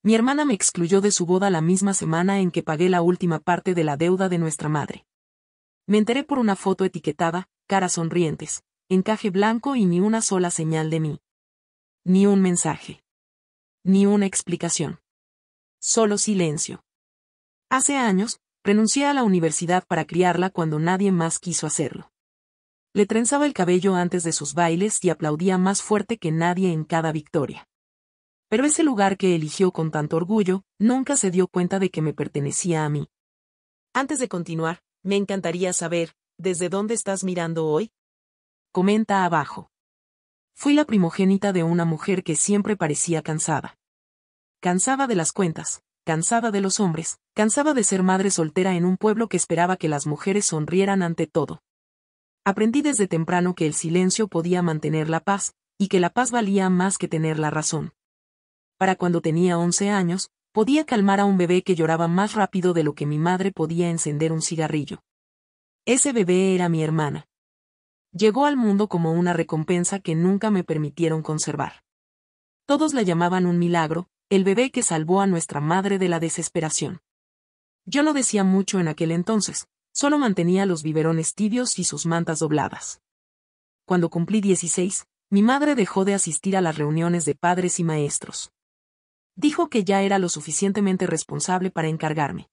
Mi hermana me excluyó de su boda la misma semana en que pagué la última parte de la deuda de nuestra madre. Me enteré por una foto etiquetada, caras sonrientes, encaje blanco y ni una sola señal de mí. Ni un mensaje. Ni una explicación. Solo silencio. Hace años, renuncié a la universidad para criarla cuando nadie más quiso hacerlo. Le trenzaba el cabello antes de sus bailes y aplaudía más fuerte que nadie en cada victoria. Pero ese lugar que eligió con tanto orgullo, nunca se dio cuenta de que me pertenecía a mí. Antes de continuar, me encantaría saber, ¿desde dónde estás mirando hoy? Comenta abajo. Fui la primogénita de una mujer que siempre parecía cansada. Cansada de las cuentas, cansada de los hombres, cansada de ser madre soltera en un pueblo que esperaba que las mujeres sonrieran ante todo. Aprendí desde temprano que el silencio podía mantener la paz, y que la paz valía más que tener la razón. Para cuando tenía 11 años, podía calmar a un bebé que lloraba más rápido de lo que mi madre podía encender un cigarrillo. Ese bebé era mi hermana. Llegó al mundo como una recompensa que nunca me permitieron conservar. Todos la llamaban un milagro, el bebé que salvó a nuestra madre de la desesperación. Yo no decía mucho en aquel entonces, solo mantenía los biberones tibios y sus mantas dobladas. Cuando cumplí 16, mi madre dejó de asistir a las reuniones de padres y maestros. Dijo que ya era lo suficientemente responsable para encargarme.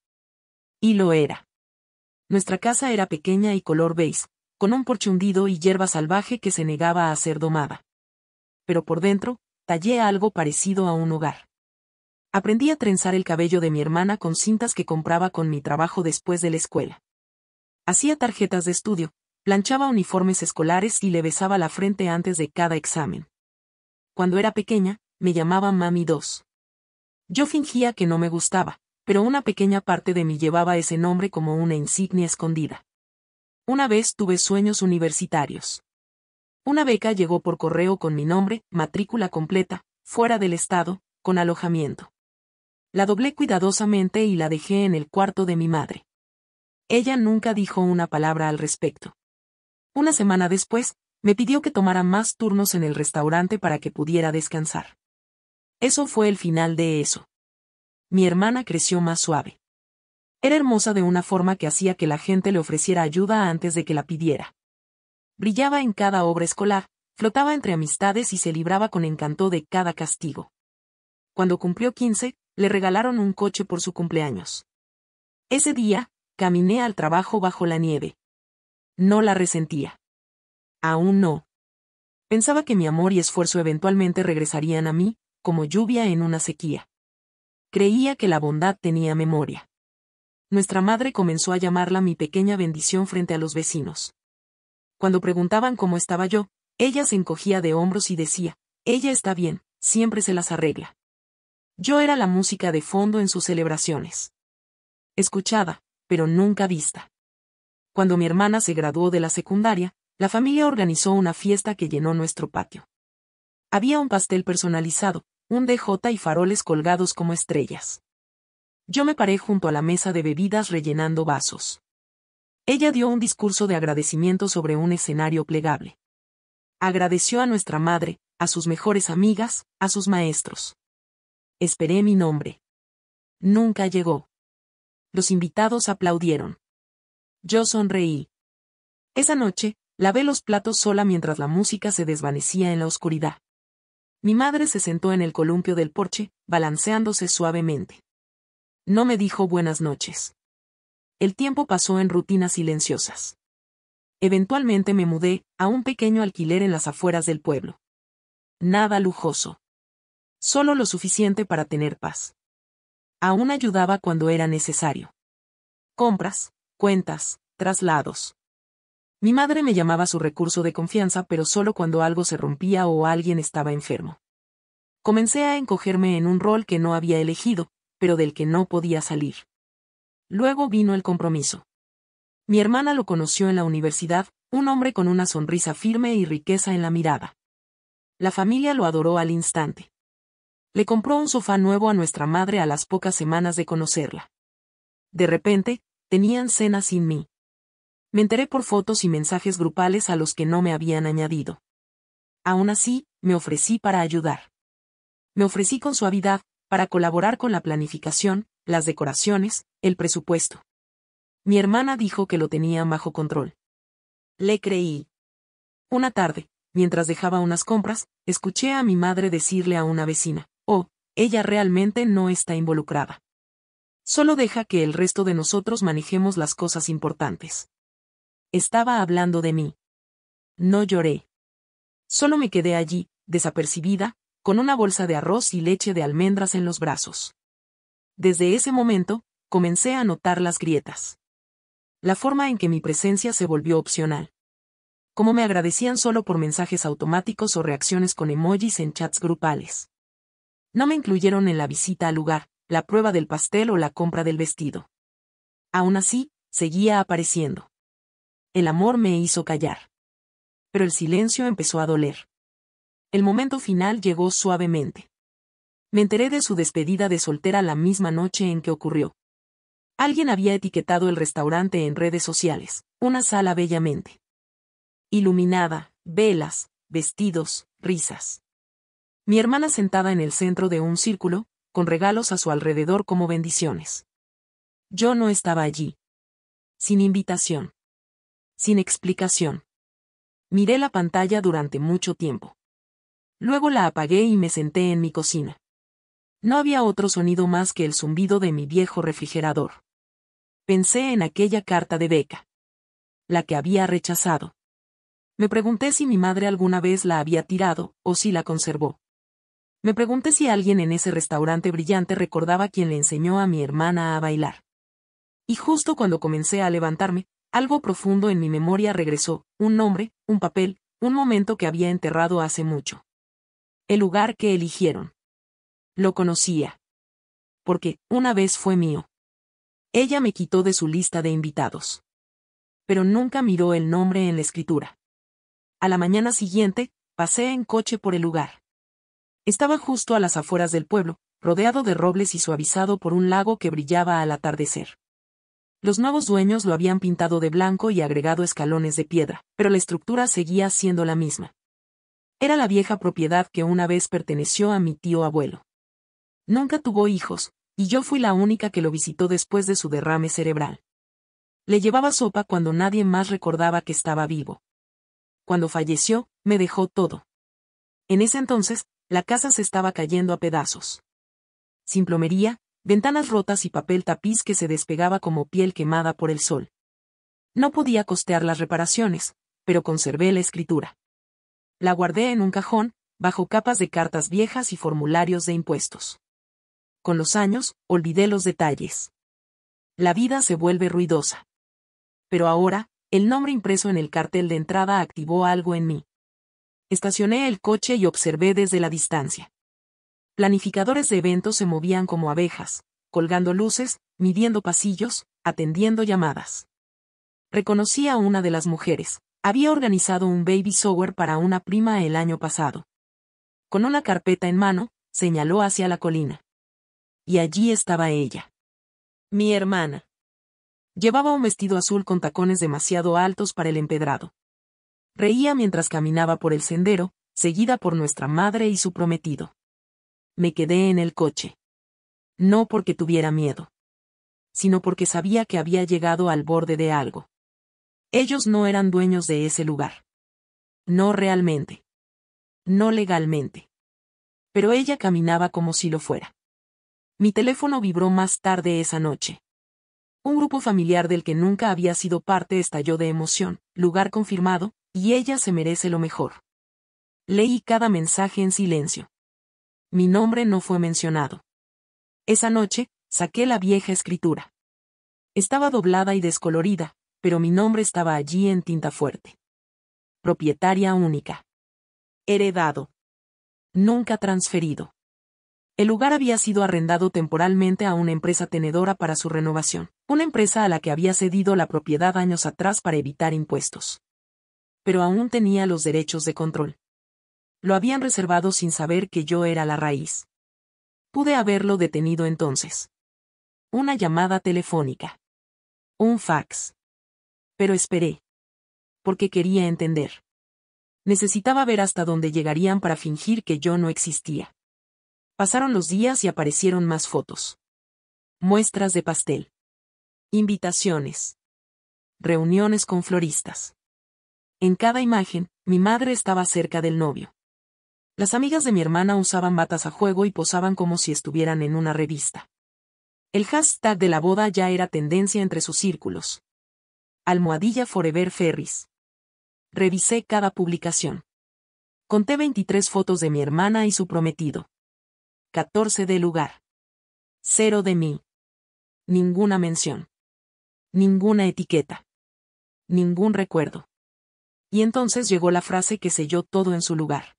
Y lo era. Nuestra casa era pequeña y color beige, con un porche hundido y hierba salvaje que se negaba a ser domada. Pero por dentro, tallé algo parecido a un hogar. Aprendí a trenzar el cabello de mi hermana con cintas que compraba con mi trabajo después de la escuela. Hacía tarjetas de estudio, planchaba uniformes escolares y le besaba la frente antes de cada examen. Cuando era pequeña, me llamaba Mami 2. Yo fingía que no me gustaba, pero una pequeña parte de mí llevaba ese nombre como una insignia escondida. Una vez tuve sueños universitarios. Una beca llegó por correo con mi nombre, matrícula completa, fuera del estado, con alojamiento. La doblé cuidadosamente y la dejé en el cuarto de mi madre. Ella nunca dijo una palabra al respecto. Una semana después, me pidió que tomara más turnos en el restaurante para que pudiera descansar. Eso fue el final de eso. Mi hermana creció más suave. Era hermosa de una forma que hacía que la gente le ofreciera ayuda antes de que la pidiera. Brillaba en cada obra escolar, flotaba entre amistades y se libraba con encanto de cada castigo. Cuando cumplió 15, le regalaron un coche por su cumpleaños. Ese día, caminé al trabajo bajo la nieve. No la resentía. Aún no. Pensaba que mi amor y esfuerzo eventualmente regresarían a mí, como lluvia en una sequía. Creía que la bondad tenía memoria. Nuestra madre comenzó a llamarla mi pequeña bendición frente a los vecinos. Cuando preguntaban cómo estaba yo, ella se encogía de hombros y decía, ella está bien, siempre se las arregla. Yo era la música de fondo en sus celebraciones. Escuchada, pero nunca vista. Cuando mi hermana se graduó de la secundaria, la familia organizó una fiesta que llenó nuestro patio. Había un pastel personalizado, un DJ y faroles colgados como estrellas. Yo me paré junto a la mesa de bebidas rellenando vasos. Ella dio un discurso de agradecimiento sobre un escenario plegable. Agradeció a nuestra madre, a sus mejores amigas, a sus maestros. Esperé mi nombre. Nunca llegó. Los invitados aplaudieron. Yo sonreí. Esa noche, lavé los platos sola mientras la música se desvanecía en la oscuridad. Mi madre se sentó en el columpio del porche, balanceándose suavemente. No me dijo buenas noches. El tiempo pasó en rutinas silenciosas. Eventualmente me mudé a un pequeño alquiler en las afueras del pueblo. Nada lujoso. Solo lo suficiente para tener paz. Aún ayudaba cuando era necesario. Compras, cuentas, traslados. Mi madre me llamaba su recurso de confianza, pero solo cuando algo se rompía o alguien estaba enfermo. Comencé a encogerme en un rol que no había elegido, pero del que no podía salir. Luego vino el compromiso. Mi hermana lo conoció en la universidad, un hombre con una sonrisa firme y riqueza en la mirada. La familia lo adoró al instante. Le compró un sofá nuevo a nuestra madre a las pocas semanas de conocerla. De repente, tenían cena sin mí. Me enteré por fotos y mensajes grupales a los que no me habían añadido. Aún así, me ofrecí para ayudar. Me ofrecí con suavidad, para colaborar con la planificación, las decoraciones, el presupuesto. Mi hermana dijo que lo tenían bajo control. Le creí. Una tarde, mientras dejaba unas compras, escuché a mi madre decirle a una vecina: "Oh, ella realmente no está involucrada. Solo deja que el resto de nosotros manejemos las cosas importantes". Estaba hablando de mí. No lloré. Solo me quedé allí, desapercibida, con una bolsa de arroz y leche de almendras en los brazos. Desde ese momento, comencé a notar las grietas. La forma en que mi presencia se volvió opcional. Cómo me agradecían solo por mensajes automáticos o reacciones con emojis en chats grupales. No me incluyeron en la visita al lugar, la prueba del pastel o la compra del vestido. Aún así, seguía apareciendo. El amor me hizo callar. Pero el silencio empezó a doler. El momento final llegó suavemente. Me enteré de su despedida de soltera la misma noche en que ocurrió. Alguien había etiquetado el restaurante en redes sociales, una sala bellamente iluminada, velas, vestidos, risas. Mi hermana sentada en el centro de un círculo, con regalos a su alrededor como bendiciones. Yo no estaba allí. Sin invitación. Sin explicación. Miré la pantalla durante mucho tiempo. Luego la apagué y me senté en mi cocina. No había otro sonido más que el zumbido de mi viejo refrigerador. Pensé en aquella carta de beca. La que había rechazado. Me pregunté si mi madre alguna vez la había tirado, o si la conservó. Me pregunté si alguien en ese restaurante brillante recordaba quién le enseñó a mi hermana a bailar. Y justo cuando comencé a levantarme, algo profundo en mi memoria regresó, un nombre, un papel, un momento que había enterrado hace mucho. El lugar que eligieron. Lo conocía. Porque, una vez fue mío. Ella me quitó de su lista de invitados. Pero nunca miró el nombre en la escritura. A la mañana siguiente, pasé en coche por el lugar. Estaba justo a las afueras del pueblo, rodeado de robles y suavizado por un lago que brillaba al atardecer. Los nuevos dueños lo habían pintado de blanco y agregado escalones de piedra, pero la estructura seguía siendo la misma. Era la vieja propiedad que una vez perteneció a mi tío abuelo. Nunca tuvo hijos, y yo fui la única que lo visitó después de su derrame cerebral. Le llevaba sopa cuando nadie más recordaba que estaba vivo. Cuando falleció, me dejó todo. En ese entonces, la casa se estaba cayendo a pedazos. Sin plomería, ventanas rotas y papel tapiz que se despegaba como piel quemada por el sol. No podía costear las reparaciones, pero conservé la escritura. La guardé en un cajón, bajo capas de cartas viejas y formularios de impuestos. Con los años, olvidé los detalles. La vida se vuelve ruidosa. Pero ahora, el nombre impreso en el cartel de entrada activó algo en mí. Estacioné el coche y observé desde la distancia. Planificadores de eventos se movían como abejas, colgando luces, midiendo pasillos, atendiendo llamadas. Reconocí a una de las mujeres. Había organizado un baby shower para una prima el año pasado. Con una carpeta en mano, señaló hacia la colina. Y allí estaba ella. Mi hermana. Llevaba un vestido azul con tacones demasiado altos para el empedrado. Reía mientras caminaba por el sendero, seguida por nuestra madre y su prometido. Me quedé en el coche. No porque tuviera miedo, sino porque sabía que había llegado al borde de algo. Ellos no eran dueños de ese lugar. No realmente. No legalmente. Pero ella caminaba como si lo fuera. Mi teléfono vibró más tarde esa noche. Un grupo familiar del que nunca había sido parte estalló de emoción, lugar confirmado, y ella se merece lo mejor. Leí cada mensaje en silencio. Mi nombre no fue mencionado. Esa noche, saqué la vieja escritura. Estaba doblada y descolorida, pero mi nombre estaba allí en tinta fuerte. Propietaria única. Heredado. Nunca transferido. El lugar había sido arrendado temporalmente a una empresa tenedora para su renovación, una empresa a la que había cedido la propiedad años atrás para evitar impuestos. Pero aún tenía los derechos de control. Lo habían reservado sin saber que yo era la raíz. Pude haberlo detenido entonces. Una llamada telefónica. Un fax. Pero esperé. Porque quería entender. Necesitaba ver hasta dónde llegarían para fingir que yo no existía. Pasaron los días y aparecieron más fotos. Muestras de pastel. Invitaciones. Reuniones con floristas. En cada imagen, mi madre estaba cerca del novio. Las amigas de mi hermana usaban batas a juego y posaban como si estuvieran en una revista. El hashtag de la boda ya era tendencia entre sus círculos. Almohadilla Forever Ferris. Revisé cada publicación. Conté 23 fotos de mi hermana y su prometido. 14 del lugar. 0 de mí. Ninguna mención. Ninguna etiqueta. Ningún recuerdo. Y entonces llegó la frase que selló todo en su lugar.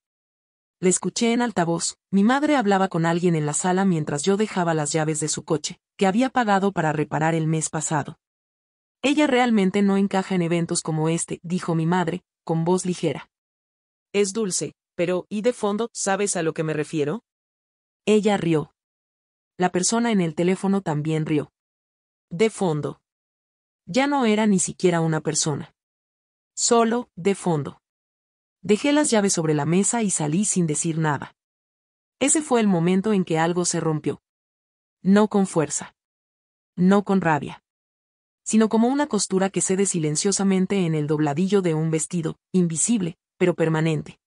La escuché en altavoz. Mi madre hablaba con alguien en la sala mientras yo dejaba las llaves de su coche, que había pagado para reparar el mes pasado. Ella realmente no encaja en eventos como este, dijo mi madre, con voz ligera. Es dulce, pero, ¿y de fondo, sabes a lo que me refiero? Ella rió. La persona en el teléfono también rió. De fondo. Ya no era ni siquiera una persona. Solo, de fondo. Dejé las llaves sobre la mesa y salí sin decir nada. Ese fue el momento en que algo se rompió. No con fuerza. No con rabia. Sino como una costura que cede silenciosamente en el dobladillo de un vestido, invisible, pero permanente.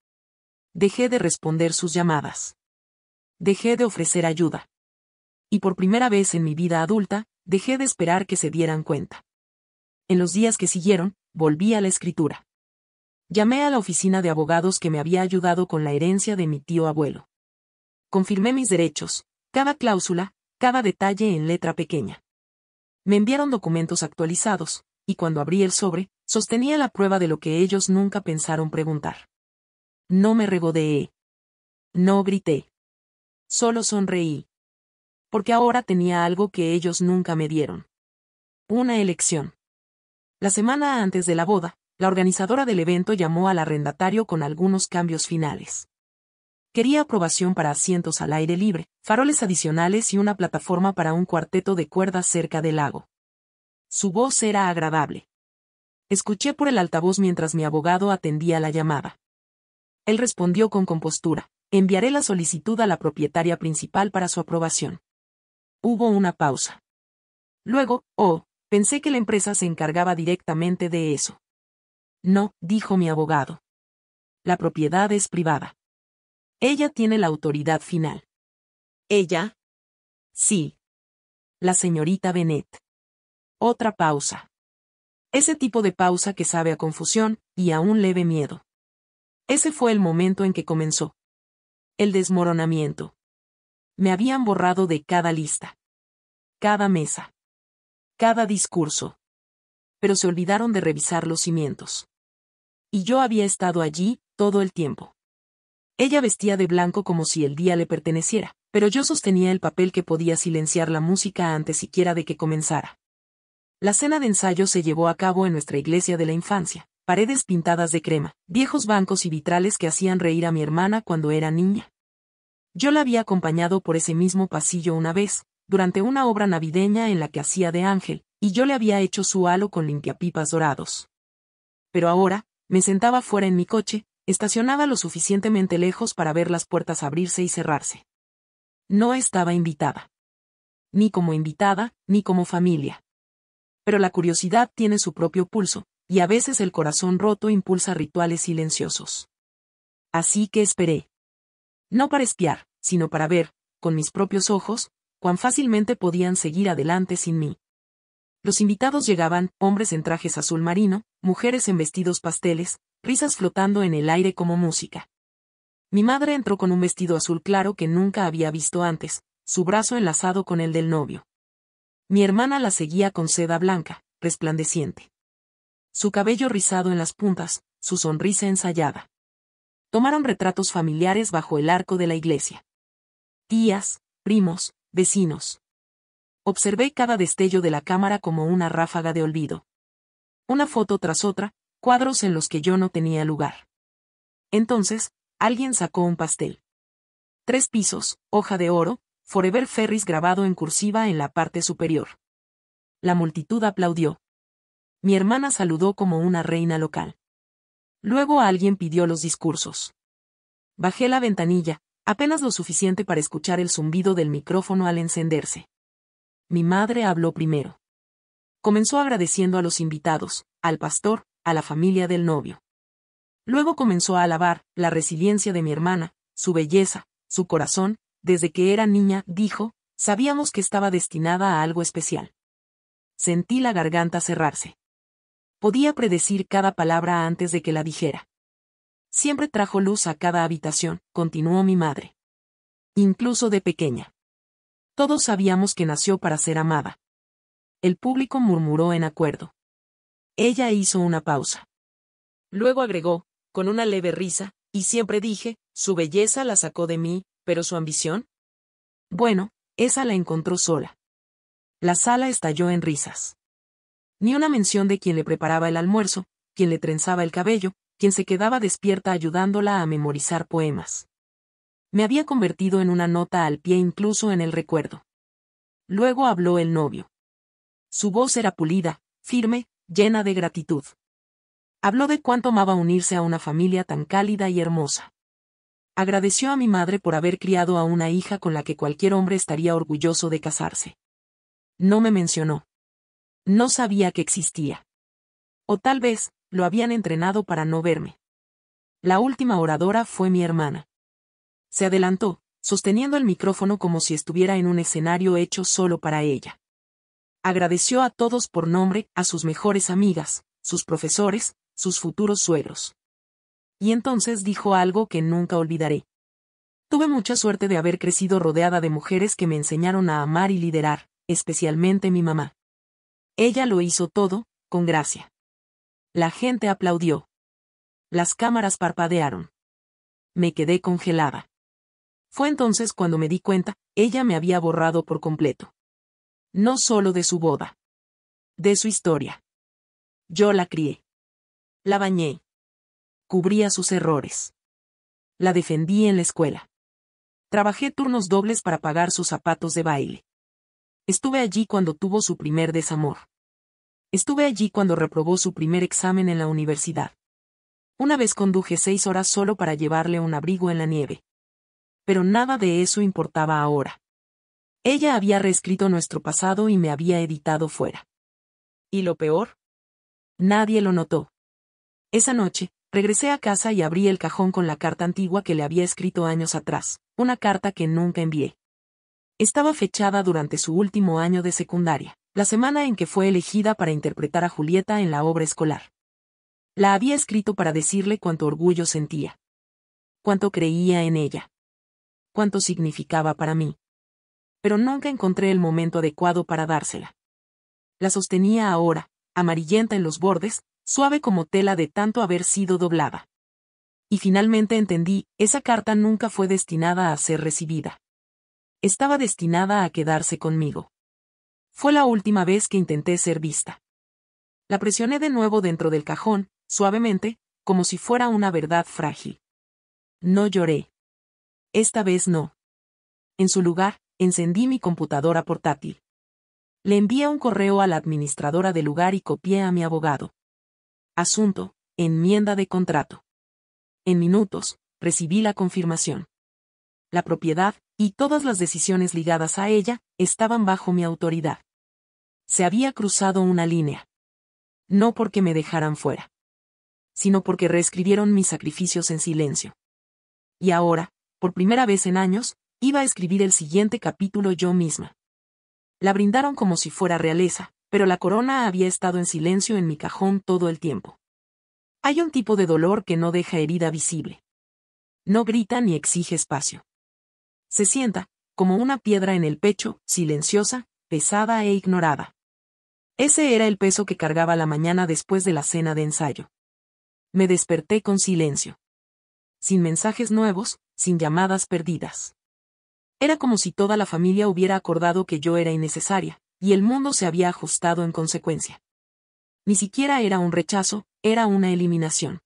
Dejé de responder sus llamadas. Dejé de ofrecer ayuda. Y por primera vez en mi vida adulta, dejé de esperar que se dieran cuenta. En los días que siguieron, volví a la escritura. Llamé a la oficina de abogados que me había ayudado con la herencia de mi tío abuelo. Confirmé mis derechos, cada cláusula, cada detalle en letra pequeña. Me enviaron documentos actualizados, y cuando abrí el sobre, sostenía la prueba de lo que ellos nunca pensaron preguntar. No me regodeé. No grité. Solo sonreí. Porque ahora tenía algo que ellos nunca me dieron. Una elección. La semana antes de la boda, la organizadora del evento llamó al arrendatario con algunos cambios finales. Quería aprobación para asientos al aire libre, faroles adicionales y una plataforma para un cuarteto de cuerdas cerca del lago. Su voz era agradable. Escuché por el altavoz mientras mi abogado atendía la llamada. Él respondió con compostura: enviaré la solicitud a la propietaria principal para su aprobación. Hubo una pausa. Luego, pensé que la empresa se encargaba directamente de eso. No, dijo mi abogado. La propiedad es privada. Ella tiene la autoridad final. ¿Ella? Sí. La señorita Bennett. Otra pausa. Ese tipo de pausa que sabe a confusión, y a un leve miedo. Ese fue el momento en que comenzó. El desmoronamiento. Me habían borrado de cada lista. Cada mesa. Cada discurso. Pero se olvidaron de revisar los cimientos. Y yo había estado allí, todo el tiempo. Ella vestía de blanco como si el día le perteneciera, pero yo sostenía el papel que podía silenciar la música antes siquiera de que comenzara. La cena de ensayo se llevó a cabo en nuestra iglesia de la infancia, paredes pintadas de crema, viejos bancos y vitrales que hacían reír a mi hermana cuando era niña. Yo la había acompañado por ese mismo pasillo una vez, durante una obra navideña en la que hacía de ángel, y yo le había hecho su halo con limpiapipas dorados. Pero ahora, me sentaba fuera en mi coche, estacionaba lo suficientemente lejos para ver las puertas abrirse y cerrarse. No estaba invitada. Ni como invitada, ni como familia. Pero la curiosidad tiene su propio pulso, y a veces el corazón roto impulsa rituales silenciosos. Así que esperé. No para espiar, sino para ver, con mis propios ojos, cuán fácilmente podían seguir adelante sin mí. Los invitados llegaban, hombres en trajes azul marino, mujeres en vestidos pasteles, risas flotando en el aire como música. Mi madre entró con un vestido azul claro que nunca había visto antes, su brazo enlazado con el del novio. Mi hermana la seguía con seda blanca, resplandeciente. Su cabello rizado en las puntas, su sonrisa ensayada. Tomaron retratos familiares bajo el arco de la iglesia. Tías, primos, vecinos. Observé cada destello de la cámara como una ráfaga de olvido. Una foto tras otra, cuadros en los que yo no tenía lugar. Entonces, alguien sacó un pastel. 3 pisos, hoja de oro, Forever Ferris grabado en cursiva en la parte superior. La multitud aplaudió. Mi hermana saludó como una reina local. Luego alguien pidió los discursos. Bajé la ventanilla, Apenas lo suficiente para escuchar el zumbido del micrófono al encenderse. Mi madre habló primero. Comenzó agradeciendo a los invitados, al pastor, a la familia del novio. Luego comenzó a alabar la resiliencia de mi hermana, su belleza, su corazón. Desde que era niña, dijo, sabíamos que estaba destinada a algo especial. Sentí la garganta cerrarse. Podía predecir cada palabra antes de que la dijera. Siempre trajo luz a cada habitación, continuó mi madre. Incluso de pequeña. Todos sabíamos que nació para ser amada. El público murmuró en acuerdo. Ella hizo una pausa. Luego agregó, con una leve risa, y siempre dije, su belleza la sacó de mí, pero su ambición. Bueno, esa la encontró sola. La sala estalló en risas. Ni una mención de quien le preparaba el almuerzo, quien le trenzaba el cabello, quien se quedaba despierta ayudándola a memorizar poemas. Me había convertido en una nota al pie incluso en el recuerdo. Luego habló el novio. Su voz era pulida, firme, llena de gratitud. Habló de cuánto amaba unirse a una familia tan cálida y hermosa. Agradeció a mi madre por haber criado a una hija con la que cualquier hombre estaría orgulloso de casarse. No me mencionó. No sabía que existía. O tal vez, lo habían entrenado para no verme. La última oradora fue mi hermana. Se adelantó, sosteniendo el micrófono como si estuviera en un escenario hecho solo para ella. Agradeció a todos por nombre, a sus mejores amigas, sus profesores, sus futuros suegros. Y entonces dijo algo que nunca olvidaré. Tuve mucha suerte de haber crecido rodeada de mujeres que me enseñaron a amar y liderar, especialmente mi mamá. Ella lo hizo todo, con gracia. La gente aplaudió. Las cámaras parpadearon. Me quedé congelada. Fue entonces cuando me di cuenta, ella me había borrado por completo. No solo de su boda. De su historia. Yo la crié. La bañé. Cubría sus errores. La defendí en la escuela. Trabajé turnos dobles para pagar sus zapatos de baile. Estuve allí cuando tuvo su primer desamor. Estuve allí cuando reprobó su primer examen en la universidad. Una vez conduje 6 horas solo para llevarle un abrigo en la nieve. Pero nada de eso importaba ahora. Ella había reescrito nuestro pasado y me había editado fuera. ¿Y lo peor? Nadie lo notó. Esa noche, regresé a casa y abrí el cajón con la carta antigua que le había escrito años atrás, una carta que nunca envié. Estaba fechada durante su último año de secundaria, la semana en que fue elegida para interpretar a Julieta en la obra escolar. La había escrito para decirle cuánto orgullo sentía. Cuánto creía en ella. Cuánto significaba para mí. Pero nunca encontré el momento adecuado para dársela. La sostenía ahora, amarillenta en los bordes, suave como tela de tanto haber sido doblada. Y finalmente entendí, esa carta nunca fue destinada a ser recibida. Estaba destinada a quedarse conmigo. Fue la última vez que intenté ser vista. La presioné de nuevo dentro del cajón, suavemente, como si fuera una verdad frágil. No lloré. Esta vez no. En su lugar, encendí mi computadora portátil. Le envié un correo a la administradora del lugar y copié a mi abogado. Asunto, enmienda de contrato. En minutos, recibí la confirmación. La propiedad, y todas las decisiones ligadas a ella, estaban bajo mi autoridad. Se había cruzado una línea. No porque me dejaran fuera, sino porque reescribieron mis sacrificios en silencio. Y ahora, por primera vez en años, iba a escribir el siguiente capítulo yo misma. La brindaron como si fuera realeza, pero la corona había estado en silencio en mi cajón todo el tiempo. Hay un tipo de dolor que no deja herida visible. No grita ni exige espacio. Se sienta, como una piedra en el pecho, silenciosa, pesada e ignorada. Ese era el peso que cargaba la mañana después de la cena de ensayo. Me desperté con silencio. Sin mensajes nuevos, sin llamadas perdidas. Era como si toda la familia hubiera acordado que yo era innecesaria, y el mundo se había ajustado en consecuencia. Ni siquiera era un rechazo, era una eliminación.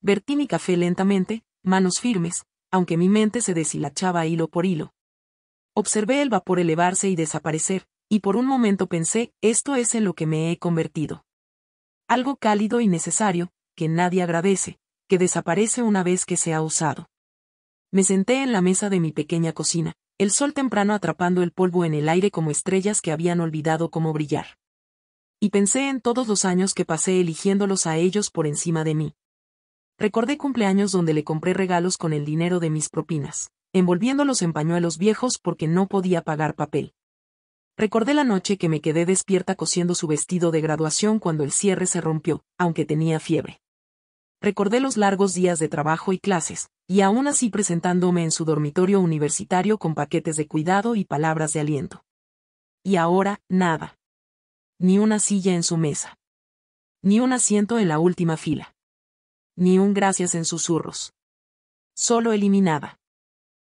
Vertí mi café lentamente, manos firmes, aunque mi mente se deshilachaba hilo por hilo. Observé el vapor elevarse y desaparecer, y por un momento pensé, esto es en lo que me he convertido. Algo cálido y necesario, que nadie agradece, que desaparece una vez que se ha usado. Me senté en la mesa de mi pequeña cocina, el sol temprano atrapando el polvo en el aire como estrellas que habían olvidado cómo brillar. Y pensé en todos los años que pasé eligiéndolos a ellos por encima de mí. Recordé cumpleaños donde le compré regalos con el dinero de mis propinas, envolviéndolos en pañuelos viejos porque no podía pagar papel. Recordé la noche que me quedé despierta cosiendo su vestido de graduación cuando el cierre se rompió, aunque tenía fiebre. Recordé los largos días de trabajo y clases, y aún así presentándome en su dormitorio universitario con paquetes de cuidado y palabras de aliento. Y ahora, nada. Ni una silla en su mesa. Ni un asiento en la última fila. Ni un gracias en susurros. Solo eliminada.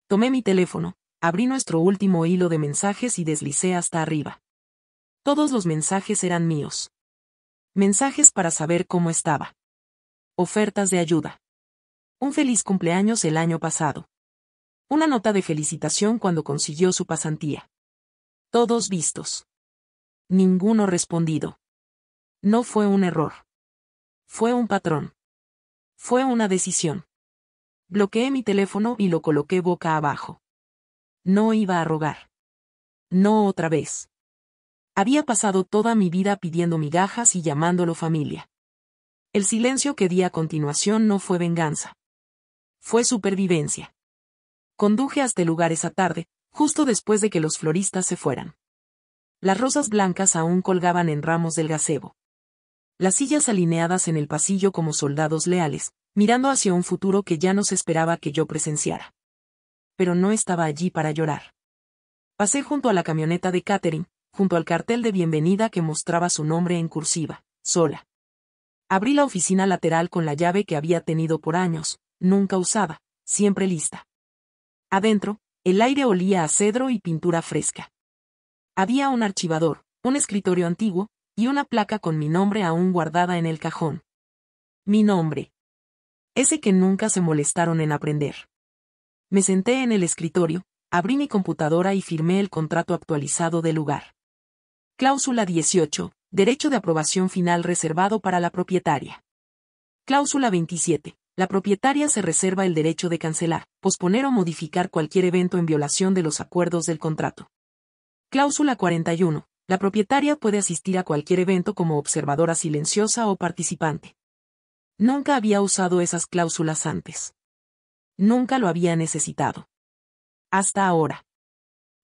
Tomé mi teléfono, abrí nuestro último hilo de mensajes y deslicé hasta arriba. Todos los mensajes eran míos. Mensajes para saber cómo estaba. Ofertas de ayuda. Un feliz cumpleaños el año pasado. Una nota de felicitación cuando consiguió su pasantía. Todos vistos. Ninguno respondido. No fue un error. Fue un patrón. Fue una decisión. Bloqueé mi teléfono y lo coloqué boca abajo. No iba a rogar. No otra vez. Había pasado toda mi vida pidiendo migajas y llamándolo familia. El silencio que di a continuación no fue venganza. Fue supervivencia. Conduje hasta el lugar esa tarde, justo después de que los floristas se fueran. Las rosas blancas aún colgaban en ramos del gazebo. Las sillas alineadas en el pasillo como soldados leales, mirando hacia un futuro que ya no se esperaba que yo presenciara. Pero no estaba allí para llorar. Pasé junto a la camioneta de Catherine, junto al cartel de bienvenida que mostraba su nombre en cursiva, sola. Abrí la oficina lateral con la llave que había tenido por años, nunca usada, siempre lista. Adentro, el aire olía a cedro y pintura fresca. Había un archivador, un escritorio antiguo, y una placa con mi nombre aún guardada en el cajón. Mi nombre. Ese que nunca se molestaron en aprender. Me senté en el escritorio, abrí mi computadora y firmé el contrato actualizado del lugar. Cláusula 18. Derecho de aprobación final reservado para la propietaria. Cláusula 27. La propietaria se reserva el derecho de cancelar, posponer o modificar cualquier evento en violación de los acuerdos del contrato. Cláusula 41. La propietaria puede asistir a cualquier evento como observadora silenciosa o participante. Nunca había usado esas cláusulas antes. Nunca lo había necesitado. Hasta ahora.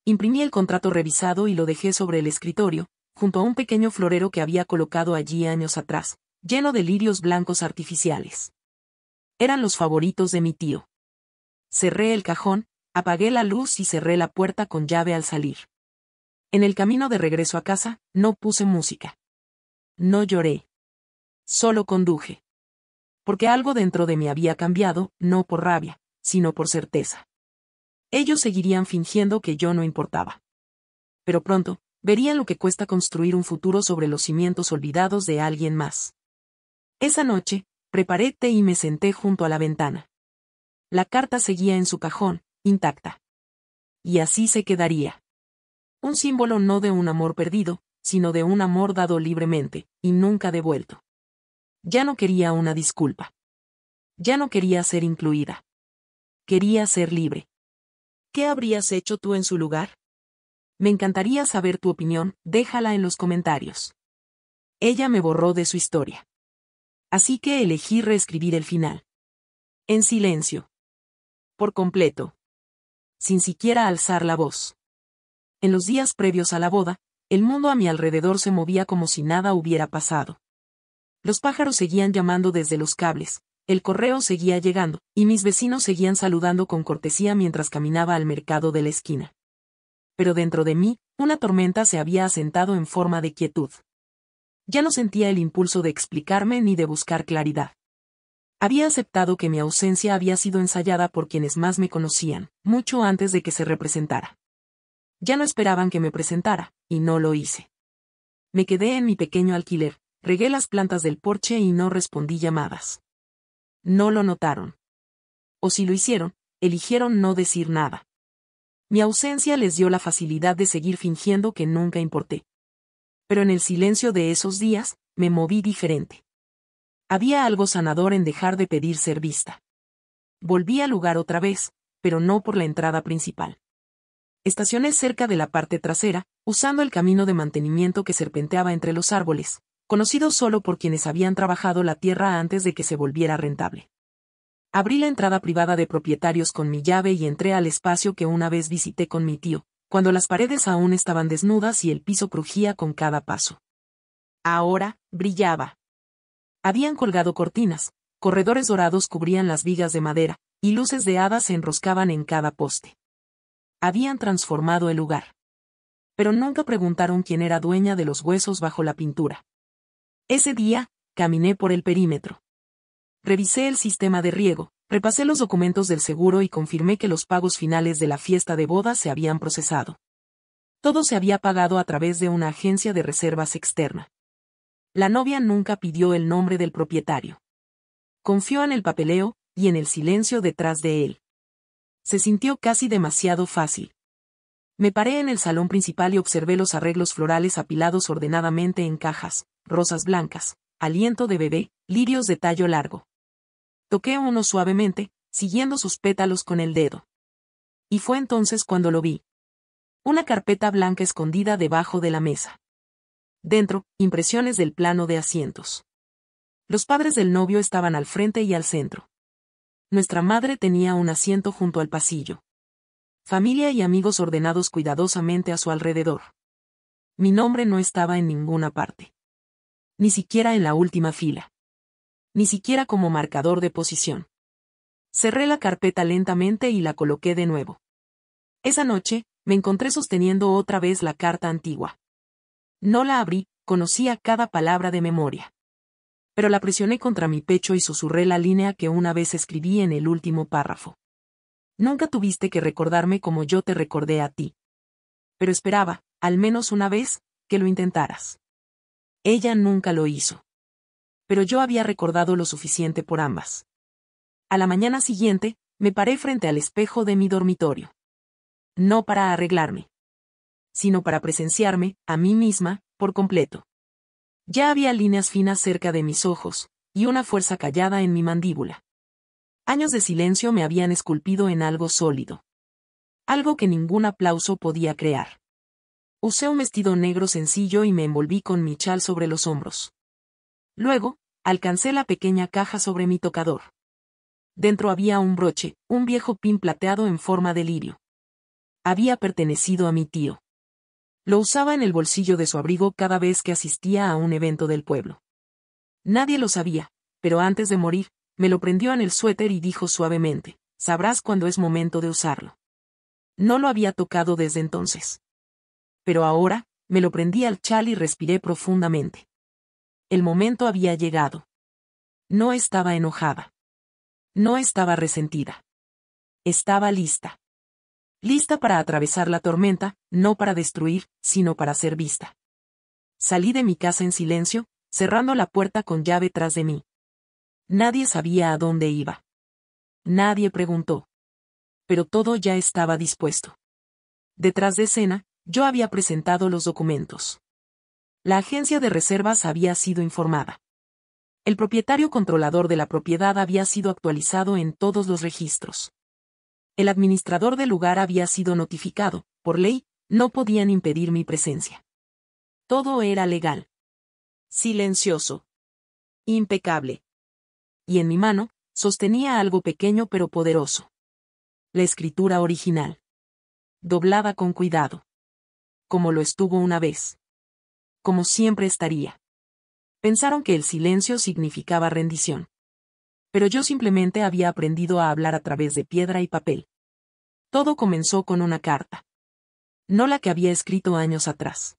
Imprimí el contrato revisado y lo dejé sobre el escritorio, junto a un pequeño florero que había colocado allí años atrás, lleno de lirios blancos artificiales. Eran los favoritos de mi tío. Cerré el cajón, apagué la luz y cerré la puerta con llave al salir. En el camino de regreso a casa, no puse música. No lloré. Solo conduje. Porque algo dentro de mí había cambiado, no por rabia, sino por certeza. Ellos seguirían fingiendo que yo no importaba. Pero pronto, verían lo que cuesta construir un futuro sobre los cimientos olvidados de alguien más. Esa noche, preparé té y me senté junto a la ventana. La carta seguía en su cajón, intacta. Y así se quedaría. Un símbolo no de un amor perdido, sino de un amor dado libremente, y nunca devuelto. Ya no quería una disculpa. Ya no quería ser incluida. Quería ser libre. ¿Qué habrías hecho tú en su lugar? Me encantaría saber tu opinión, déjala en los comentarios. Ella me borró de su historia. Así que elegí reescribir el final. En silencio. Por completo. Sin siquiera alzar la voz. En los días previos a la boda, el mundo a mi alrededor se movía como si nada hubiera pasado. Los pájaros seguían llamando desde los cables, el correo seguía llegando, y mis vecinos seguían saludando con cortesía mientras caminaba al mercado de la esquina. Pero dentro de mí, una tormenta se había asentado en forma de quietud. Ya no sentía el impulso de explicarme ni de buscar claridad. Había aceptado que mi ausencia había sido ensayada por quienes más me conocían, mucho antes de que se representara. Ya no esperaban que me presentara, y no lo hice. Me quedé en mi pequeño alquiler, regué las plantas del porche y no respondí llamadas. No lo notaron. O si lo hicieron, eligieron no decir nada. Mi ausencia les dio la facilidad de seguir fingiendo que nunca importé. Pero en el silencio de esos días, me moví diferente. Había algo sanador en dejar de pedir ser vista. Volví al lugar otra vez, pero no por la entrada principal. Estacioné cerca de la parte trasera, usando el camino de mantenimiento que serpenteaba entre los árboles, conocido solo por quienes habían trabajado la tierra antes de que se volviera rentable. Abrí la entrada privada de propietarios con mi llave y entré al espacio que una vez visité con mi tío, cuando las paredes aún estaban desnudas y el piso crujía con cada paso. Ahora, brillaba. Habían colgado cortinas, corredores dorados cubrían las vigas de madera, y luces de hadas se enroscaban en cada poste. Habían transformado el lugar. Pero nunca preguntaron quién era dueña de los huesos bajo la pintura. Ese día, caminé por el perímetro. Revisé el sistema de riego, repasé los documentos del seguro y confirmé que los pagos finales de la fiesta de boda se habían procesado. Todo se había pagado a través de una agencia de reservas externa. La novia nunca pidió el nombre del propietario. Confió en el papeleo y en el silencio detrás de él. Se sintió casi demasiado fácil. Me paré en el salón principal y observé los arreglos florales apilados ordenadamente en cajas, rosas blancas, aliento de bebé, lirios de tallo largo. Toqué uno suavemente, siguiendo sus pétalos con el dedo. Y fue entonces cuando lo vi. Una carpeta blanca escondida debajo de la mesa. Dentro, impresiones del plano de asientos. Los padres del novio estaban al frente y al centro. Nuestra madre tenía un asiento junto al pasillo. Familia y amigos ordenados cuidadosamente a su alrededor. Mi nombre no estaba en ninguna parte. Ni siquiera en la última fila. Ni siquiera como marcador de posición. Cerré la carpeta lentamente y la coloqué de nuevo. Esa noche, me encontré sosteniendo otra vez la carta antigua. No la abrí, conocía cada palabra de memoria. Pero la presioné contra mi pecho y susurré la línea que una vez escribí en el último párrafo. Nunca tuviste que recordarme como yo te recordé a ti. Pero esperaba, al menos una vez, que lo intentaras. Ella nunca lo hizo. Pero yo había recordado lo suficiente por ambas. A la mañana siguiente, me paré frente al espejo de mi dormitorio. No para arreglarme, sino para presenciarme, a mí misma, por completo. Ya había líneas finas cerca de mis ojos, y una fuerza callada en mi mandíbula. Años de silencio me habían esculpido en algo sólido. Algo que ningún aplauso podía crear. Usé un vestido negro sencillo y me envolví con mi chal sobre los hombros. Luego, alcancé la pequeña caja sobre mi tocador. Dentro había un broche, un viejo pin plateado en forma de lirio. Había pertenecido a mi tío. Lo usaba en el bolsillo de su abrigo cada vez que asistía a un evento del pueblo. Nadie lo sabía, pero antes de morir, me lo prendió en el suéter y dijo suavemente, sabrás cuándo es momento de usarlo. No lo había tocado desde entonces. Pero ahora, me lo prendí al chal y respiré profundamente. El momento había llegado. No estaba enojada. No estaba resentida. Estaba lista. Lista para atravesar la tormenta, no para destruir, sino para ser vista. Salí de mi casa en silencio, cerrando la puerta con llave tras de mí. Nadie sabía a dónde iba. Nadie preguntó. Pero todo ya estaba dispuesto. Detrás de escena, yo había presentado los documentos. La agencia de reservas había sido informada. El propietario controlador de la propiedad había sido actualizado en todos los registros. El administrador del lugar había sido notificado, por ley, no podían impedir mi presencia. Todo era legal. Silencioso. Impecable. Y en mi mano, sostenía algo pequeño pero poderoso. La escritura original. Doblada con cuidado. Como lo estuvo una vez. Como siempre estaría. Pensaron que el silencio significaba rendición. Pero yo simplemente había aprendido a hablar a través de piedra y papel. Todo comenzó con una carta. No la que había escrito años atrás.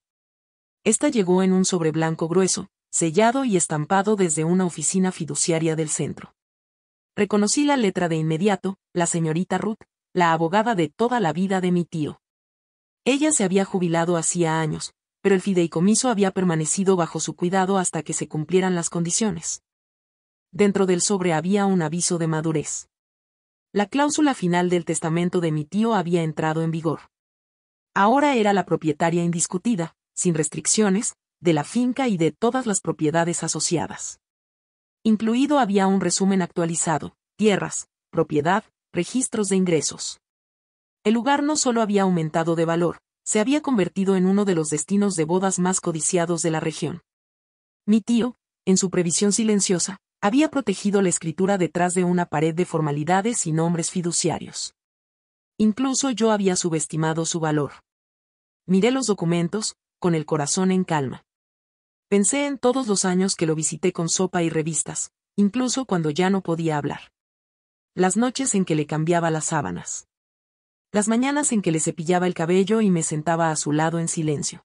Esta llegó en un sobre blanco grueso, sellado y estampado desde una oficina fiduciaria del centro. Reconocí la letra de inmediato, la señorita Ruth, la abogada de toda la vida de mi tío. Ella se había jubilado hacía años, pero el fideicomiso había permanecido bajo su cuidado hasta que se cumplieran las condiciones. Dentro del sobre había un aviso de madurez. La cláusula final del testamento de mi tío había entrado en vigor. Ahora era la propietaria indiscutida, sin restricciones, de la finca y de todas las propiedades asociadas. Incluido había un resumen actualizado, tierras, propiedad, registros de ingresos. El lugar no solo había aumentado de valor, se había convertido en uno de los destinos de bodas más codiciados de la región. Mi tío, en su previsión silenciosa, había protegido la escritura detrás de una pared de formalidades y nombres fiduciarios. Incluso yo había subestimado su valor. Miré los documentos, con el corazón en calma. Pensé en todos los años que lo visité con sopa y revistas, incluso cuando ya no podía hablar. Las noches en que le cambiaba las sábanas. Las mañanas en que le cepillaba el cabello y me sentaba a su lado en silencio.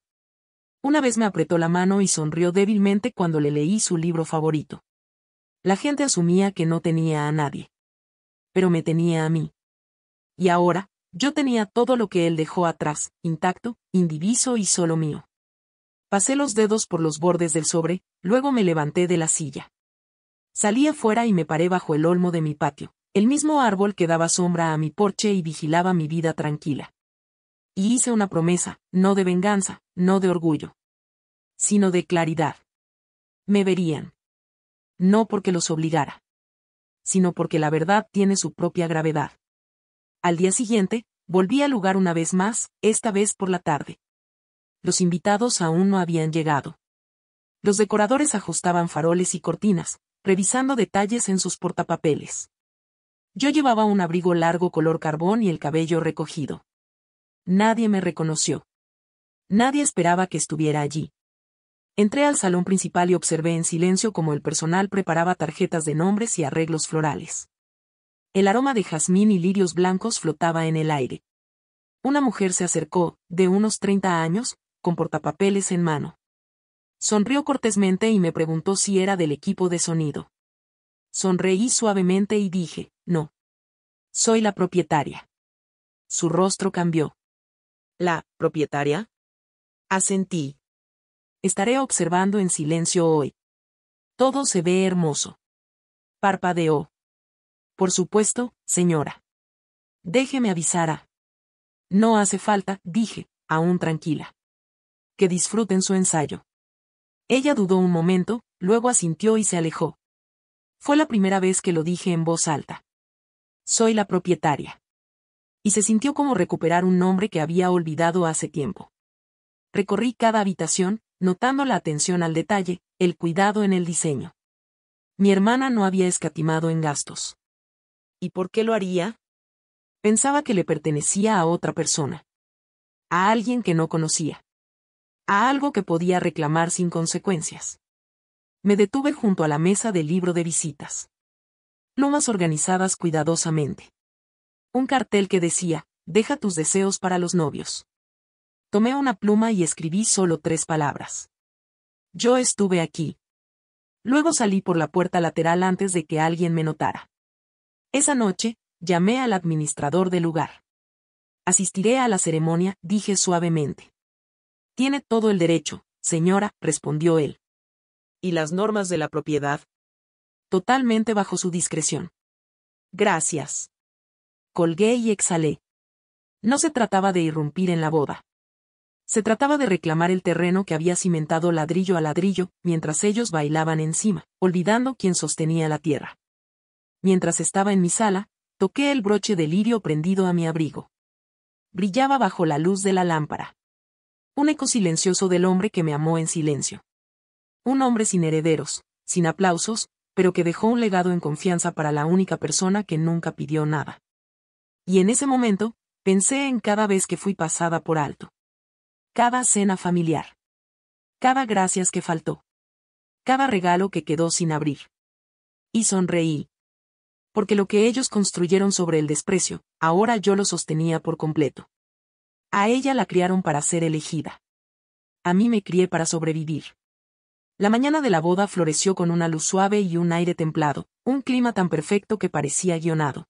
Una vez me apretó la mano y sonrió débilmente cuando le leí su libro favorito. La gente asumía que no tenía a nadie. Pero me tenía a mí. Y ahora, yo tenía todo lo que él dejó atrás, intacto, indiviso y solo mío. Pasé los dedos por los bordes del sobre, luego me levanté de la silla. Salí afuera y me paré bajo el olmo de mi patio, el mismo árbol que daba sombra a mi porche y vigilaba mi vida tranquila. Y hice una promesa, no de venganza, no de orgullo, sino de claridad. Me verían. No porque los obligara, sino porque la verdad tiene su propia gravedad. Al día siguiente, volví al lugar una vez más, esta vez por la tarde. Los invitados aún no habían llegado. Los decoradores ajustaban faroles y cortinas, revisando detalles en sus portapapeles. Yo llevaba un abrigo largo color carbón y el cabello recogido. Nadie me reconoció. Nadie esperaba que estuviera allí. Entré al salón principal y observé en silencio cómo el personal preparaba tarjetas de nombres y arreglos florales. El aroma de jazmín y lirios blancos flotaba en el aire. Una mujer se acercó, de unos 30 años, con portapapeles en mano. Sonrió cortésmente y me preguntó si era del equipo de sonido. Sonreí suavemente y dije, no. Soy la propietaria. Su rostro cambió. ¿La propietaria? Asentí. Estaré observando en silencio hoy. Todo se ve hermoso. Parpadeó. Por supuesto, señora. Déjeme avisar a. No hace falta, dije, aún tranquila. Que disfruten su ensayo. Ella dudó un momento, luego asintió y se alejó. Fue la primera vez que lo dije en voz alta. Soy la propietaria. Y se sintió como recuperar un nombre que había olvidado hace tiempo. Recorrí cada habitación, notando la atención al detalle, el cuidado en el diseño. Mi hermana no había escatimado en gastos. ¿Y por qué lo haría? Pensaba que le pertenecía a otra persona. A alguien que no conocía. A algo que podía reclamar sin consecuencias. Me detuve junto a la mesa del libro de visitas. Plumas organizadas cuidadosamente. Un cartel que decía, deja tus deseos para los novios. Tomé una pluma y escribí solo 3 palabras. Yo estuve aquí. Luego salí por la puerta lateral antes de que alguien me notara. Esa noche, llamé al administrador del lugar. Asistiré a la ceremonia, dije suavemente. Tiene todo el derecho, señora, respondió él. ¿Y las normas de la propiedad? Totalmente bajo su discreción. Gracias. Colgué y exhalé. No se trataba de irrumpir en la boda. Se trataba de reclamar el terreno que había cimentado ladrillo a ladrillo, mientras ellos bailaban encima, olvidando quién sostenía la tierra. Mientras estaba en mi sala, toqué el broche de lirio prendido a mi abrigo. Brillaba bajo la luz de la lámpara. Un eco silencioso del hombre que me amó en silencio. Un hombre sin herederos, sin aplausos, pero que dejó un legado en confianza para la única persona que nunca pidió nada. Y en ese momento, pensé en cada vez que fui pasada por alto. Cada cena familiar. Cada gracias que faltó. Cada regalo que quedó sin abrir. Y sonreí. Porque lo que ellos construyeron sobre el desprecio, ahora yo lo sostenía por completo. A ella la criaron para ser elegida. A mí me crié para sobrevivir. La mañana de la boda floreció con una luz suave y un aire templado, un clima tan perfecto que parecía guionado.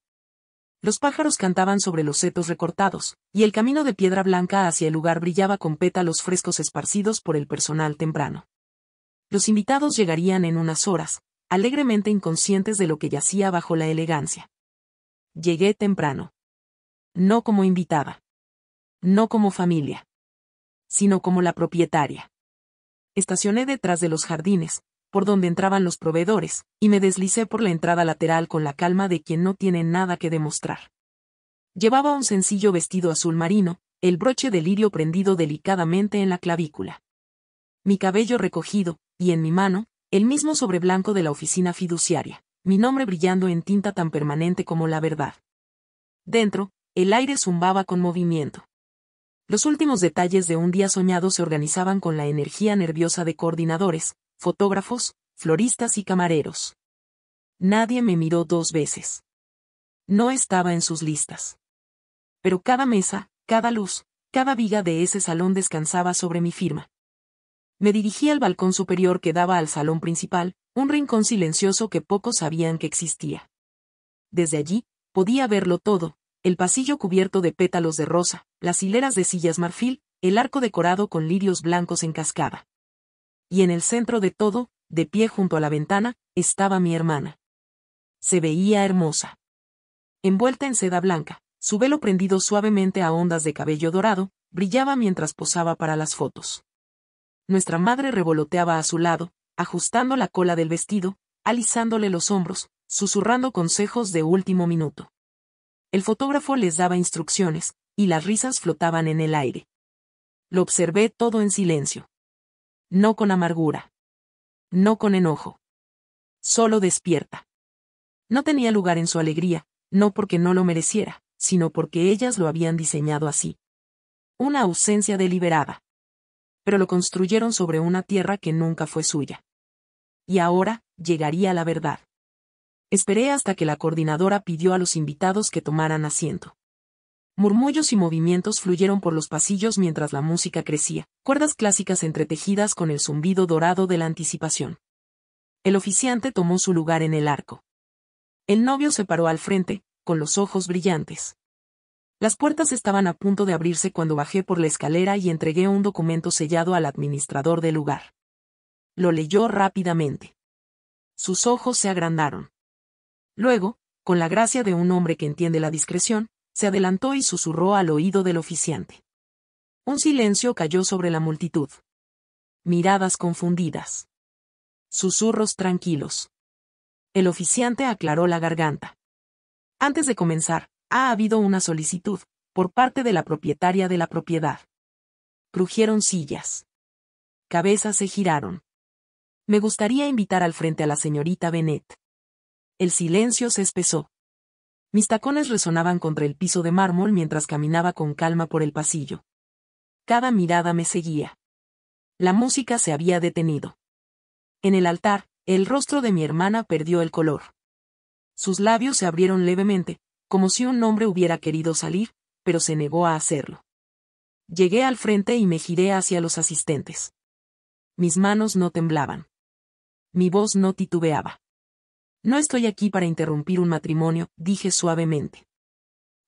Los pájaros cantaban sobre los setos recortados, y el camino de piedra blanca hacia el lugar brillaba con pétalos frescos esparcidos por el personal temprano. Los invitados llegarían en unas horas, alegremente inconscientes de lo que yacía bajo la elegancia. Llegué temprano. No como invitada. No como familia. Sino como la propietaria. Estacioné detrás de los jardines, por donde entraban los proveedores, y me deslicé por la entrada lateral con la calma de quien no tiene nada que demostrar. Llevaba un sencillo vestido azul marino, el broche de lirio prendido delicadamente en la clavícula. Mi cabello recogido, y en mi mano, el mismo sobre blanco de la oficina fiduciaria, mi nombre brillando en tinta tan permanente como la verdad. Dentro, el aire zumbaba con movimiento. Los últimos detalles de un día soñado se organizaban con la energía nerviosa de coordinadores, fotógrafos, floristas y camareros. Nadie me miró 2 veces. No estaba en sus listas. Pero cada mesa, cada luz, cada viga de ese salón descansaba sobre mi firma. Me dirigí al balcón superior que daba al salón principal, un rincón silencioso que pocos sabían que existía. Desde allí, podía verlo todo, el pasillo cubierto de pétalos de rosa, las hileras de sillas marfil, el arco decorado con lirios blancos en cascada. Y en el centro de todo, de pie junto a la ventana, estaba mi hermana. Se veía hermosa. Envuelta en seda blanca, su velo prendido suavemente a ondas de cabello dorado, brillaba mientras posaba para las fotos. Nuestra madre revoloteaba a su lado, ajustando la cola del vestido, alisándole los hombros, susurrando consejos de último minuto. El fotógrafo les daba instrucciones, y las risas flotaban en el aire. Lo observé todo en silencio. No con amargura. No con enojo. Solo despierta. No tenía lugar en su alegría, no porque no lo mereciera, sino porque ellas lo habían diseñado así. Una ausencia deliberada. Pero lo construyeron sobre una tierra que nunca fue suya. Y ahora, llegaría la verdad. Esperé hasta que la coordinadora pidió a los invitados que tomaran asiento. Murmullos y movimientos fluyeron por los pasillos mientras la música crecía, cuerdas clásicas entretejidas con el zumbido dorado de la anticipación. El oficiante tomó su lugar en el arco. El novio se paró al frente, con los ojos brillantes. Las puertas estaban a punto de abrirse cuando bajé por la escalera y entregué un documento sellado al administrador del lugar. Lo leyó rápidamente. Sus ojos se agrandaron. Luego, con la gracia de un hombre que entiende la discreción, se adelantó y susurró al oído del oficiante. Un silencio cayó sobre la multitud. Miradas confundidas. Susurros tranquilos. El oficiante aclaró la garganta. Antes de comenzar, ha habido una solicitud, por parte de la propietaria de la propiedad. Crujieron sillas. Cabezas se giraron. Me gustaría invitar al frente a la señorita Bennett. El silencio se espesó. Mis tacones resonaban contra el piso de mármol mientras caminaba con calma por el pasillo. Cada mirada me seguía. La música se había detenido. En el altar, el rostro de mi hermana perdió el color. Sus labios se abrieron levemente, como si un hombre hubiera querido salir, pero se negó a hacerlo. Llegué al frente y me giré hacia los asistentes. Mis manos no temblaban. Mi voz no titubeaba. No estoy aquí para interrumpir un matrimonio, dije suavemente.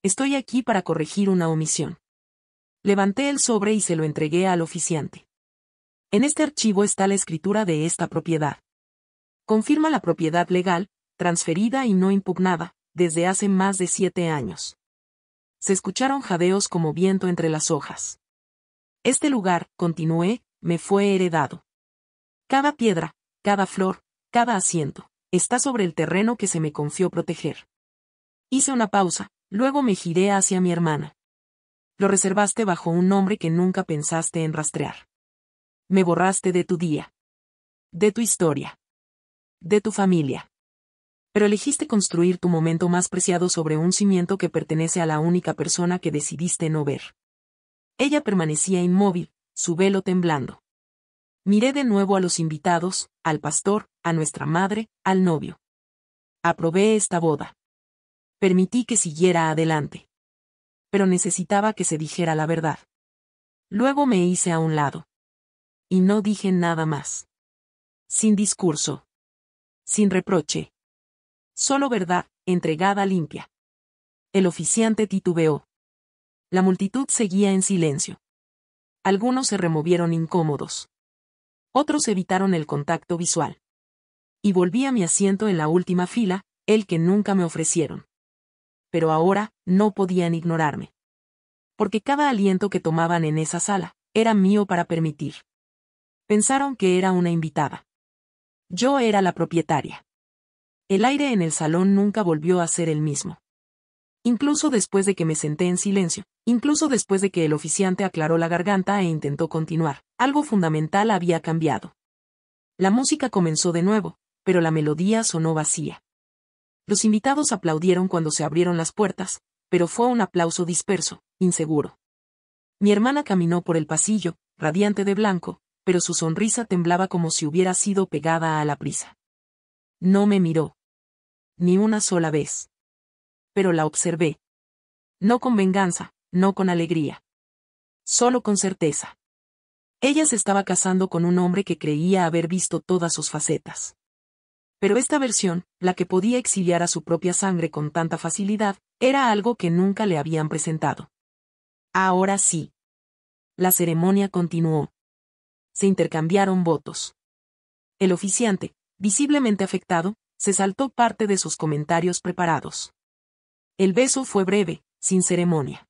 Estoy aquí para corregir una omisión. Levanté el sobre y se lo entregué al oficiante. En este archivo está la escritura de esta propiedad. Confirma la propiedad legal, transferida y no impugnada, desde hace más de 7 años. Se escucharon jadeos como viento entre las hojas. Este lugar, continué, me fue heredado. Cada piedra, cada flor, cada asiento, está sobre el terreno que se me confió proteger. Hice una pausa, luego me giré hacia mi hermana. Lo reservaste bajo un nombre que nunca pensaste en rastrear. Me borraste de tu día. De tu historia. De tu familia. Pero elegiste construir tu momento más preciado sobre un cimiento que pertenece a la única persona que decidiste no ver. Ella permanecía inmóvil, su velo temblando. Miré de nuevo a los invitados, al pastor, a nuestra madre, al novio. Aprobé esta boda. Permití que siguiera adelante. Pero necesitaba que se dijera la verdad. Luego me hice a un lado. Y no dije nada más. Sin discurso. Sin reproche. Solo verdad, entregada limpia. El oficiante titubeó. La multitud seguía en silencio. Algunos se removieron incómodos. Otros evitaron el contacto visual. Y volví a mi asiento en la última fila, el que nunca me ofrecieron. Pero ahora, no podían ignorarme. Porque cada aliento que tomaban en esa sala, era mío para permitir. Pensaron que era una invitada. Yo era la propietaria. El aire en el salón nunca volvió a ser el mismo. Incluso después de que me senté en silencio, incluso después de que el oficiante aclaró la garganta e intentó continuar, algo fundamental había cambiado. La música comenzó de nuevo, pero la melodía sonó vacía. Los invitados aplaudieron cuando se abrieron las puertas, pero fue un aplauso disperso, inseguro. Mi hermana caminó por el pasillo, radiante de blanco, pero su sonrisa temblaba como si hubiera sido pegada a la prisa. No me miró. Ni una sola vez. Pero la observé. No con venganza, no con alegría. Solo con certeza. Ella se estaba casando con un hombre que creía haber visto todas sus facetas. Pero esta versión, la que podía exiliar a su propia sangre con tanta facilidad, era algo que nunca le habían presentado. Ahora sí. La ceremonia continuó. Se intercambiaron votos. El oficiante, visiblemente afectado, se saltó parte de sus comentarios preparados. El beso fue breve, sin ceremonia.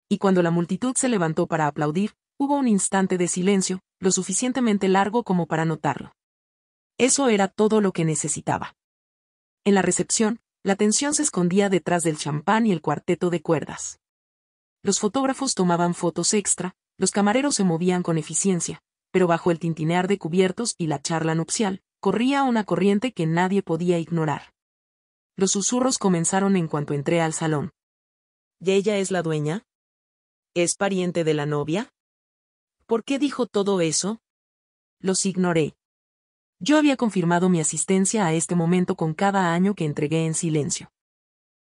Y cuando la multitud se levantó para aplaudir, hubo un instante de silencio, lo suficientemente largo como para notarlo. Eso era todo lo que necesitaba. En la recepción, la tensión se escondía detrás del champán y el cuarteto de cuerdas. Los fotógrafos tomaban fotos extra, los camareros se movían con eficiencia, pero bajo el tintinear de cubiertos y la charla nupcial, corría una corriente que nadie podía ignorar. Los susurros comenzaron en cuanto entré al salón. ¿Y ella es la dueña? ¿Es pariente de la novia? ¿Por qué dijo todo eso? Los ignoré. Yo había confirmado mi asistencia a este momento con cada año que entregué en silencio.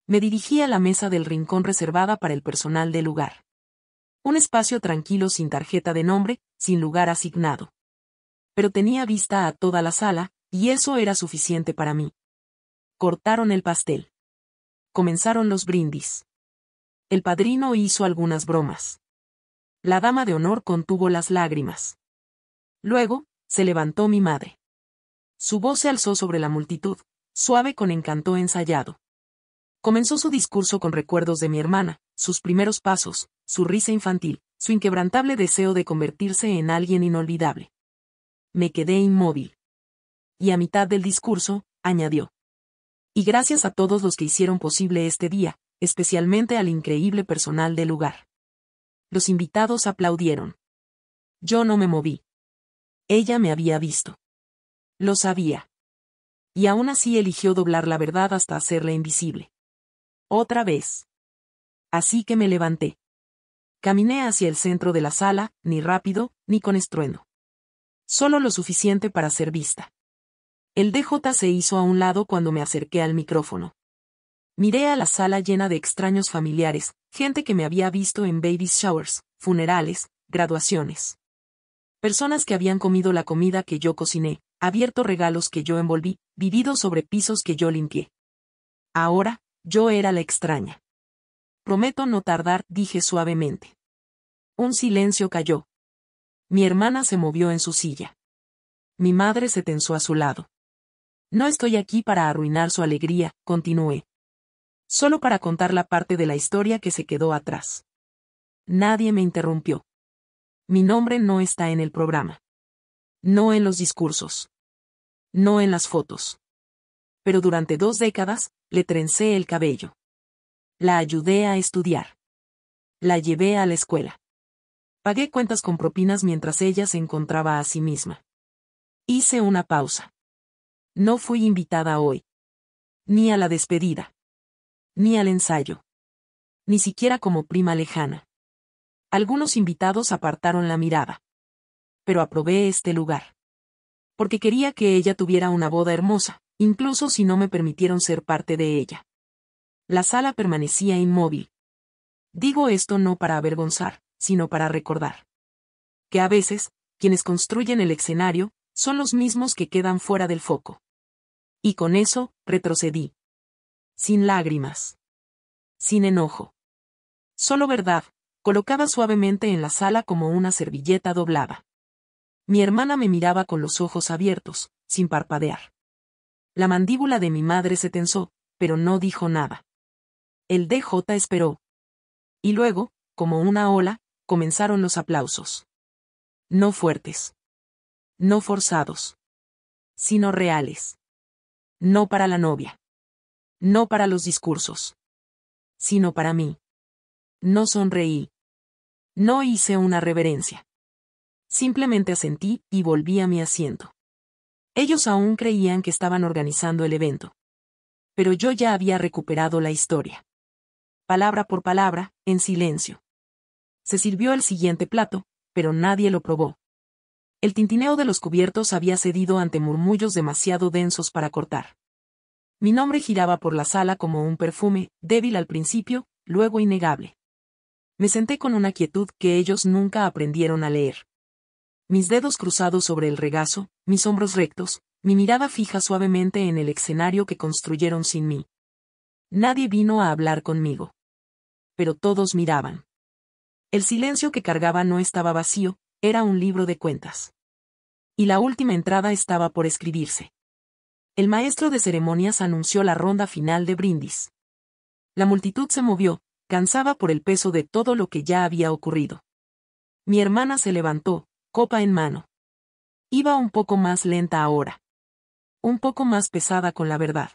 Me dirigí a la mesa del rincón reservada para el personal del lugar. Un espacio tranquilo sin tarjeta de nombre, sin lugar asignado. Pero tenía vista a toda la sala, y eso era suficiente para mí. Cortaron el pastel. Comenzaron los brindis. El padrino hizo algunas bromas. La dama de honor contuvo las lágrimas. Luego, se levantó mi madre. Su voz se alzó sobre la multitud, suave con encanto ensayado. Comenzó su discurso con recuerdos de mi hermana, sus primeros pasos, su risa infantil, su inquebrantable deseo de convertirse en alguien inolvidable. Me quedé inmóvil. Y a mitad del discurso, añadió. Y gracias a todos los que hicieron posible este día, especialmente al increíble personal del lugar. Los invitados aplaudieron. Yo no me moví. Ella me había visto. Lo sabía. Y aún así eligió doblar la verdad hasta hacerla invisible. Otra vez. Así que me levanté. Caminé hacia el centro de la sala, ni rápido, ni con estruendo. Solo lo suficiente para ser vista. El DJ se hizo a un lado cuando me acerqué al micrófono. Miré a la sala llena de extraños familiares, gente que me había visto en baby showers, funerales, graduaciones. Personas que habían comido la comida que yo cociné, abierto regalos que yo envolví, vivido sobre pisos que yo limpié. Ahora, yo era la extraña. Prometo no tardar, dije suavemente. Un silencio cayó. Mi hermana se movió en su silla. Mi madre se tensó a su lado. No estoy aquí para arruinar su alegría, continué. Solo para contar la parte de la historia que se quedó atrás. Nadie me interrumpió. Mi nombre no está en el programa. No en los discursos. No en las fotos. Pero durante 2 décadas, le trencé el cabello. La ayudé a estudiar. La llevé a la escuela. Pagué cuentas con propinas mientras ella se encontraba a sí misma. Hice una pausa. No fui invitada hoy. Ni a la despedida. Ni al ensayo. Ni siquiera como prima lejana. Algunos invitados apartaron la mirada. Pero aprobé este lugar. Porque quería que ella tuviera una boda hermosa, incluso si no me permitieron ser parte de ella. La sala permanecía inmóvil. Digo esto no para avergonzar, sino para recordar. Que a veces, quienes construyen el escenario, son los mismos que quedan fuera del foco. Y con eso, retrocedí. Sin lágrimas. Sin enojo. Solo verdad, colocada suavemente en la sala como una servilleta doblada. Mi hermana me miraba con los ojos abiertos, sin parpadear. La mandíbula de mi madre se tensó, pero no dijo nada. El DJ esperó. Y luego, como una ola, comenzaron los aplausos. No fuertes. No forzados. sino reales. No para la novia. No para los discursos. Sino para mí. No sonreí. No hice una reverencia. Simplemente asentí y volví a mi asiento. Ellos aún creían que estaban organizando el evento. Pero yo ya había recuperado la historia. Palabra por palabra, en silencio. Se sirvió el siguiente plato, pero nadie lo probó. El tintineo de los cubiertos había cedido ante murmullos demasiado densos para cortar. Mi nombre giraba por la sala como un perfume, débil al principio, luego innegable. Me senté con una quietud que ellos nunca aprendieron a leer. Mis dedos cruzados sobre el regazo, mis hombros rectos, mi mirada fija suavemente en el escenario que construyeron sin mí. Nadie vino a hablar conmigo. Pero todos miraban. El silencio que cargaba no estaba vacío, era un libro de cuentas. Y la última entrada estaba por escribirse. El maestro de ceremonias anunció la ronda final de brindis. La multitud se movió, cansada por el peso de todo lo que ya había ocurrido. Mi hermana se levantó, copa en mano. Iba un poco más lenta ahora. Un poco más pesada con la verdad.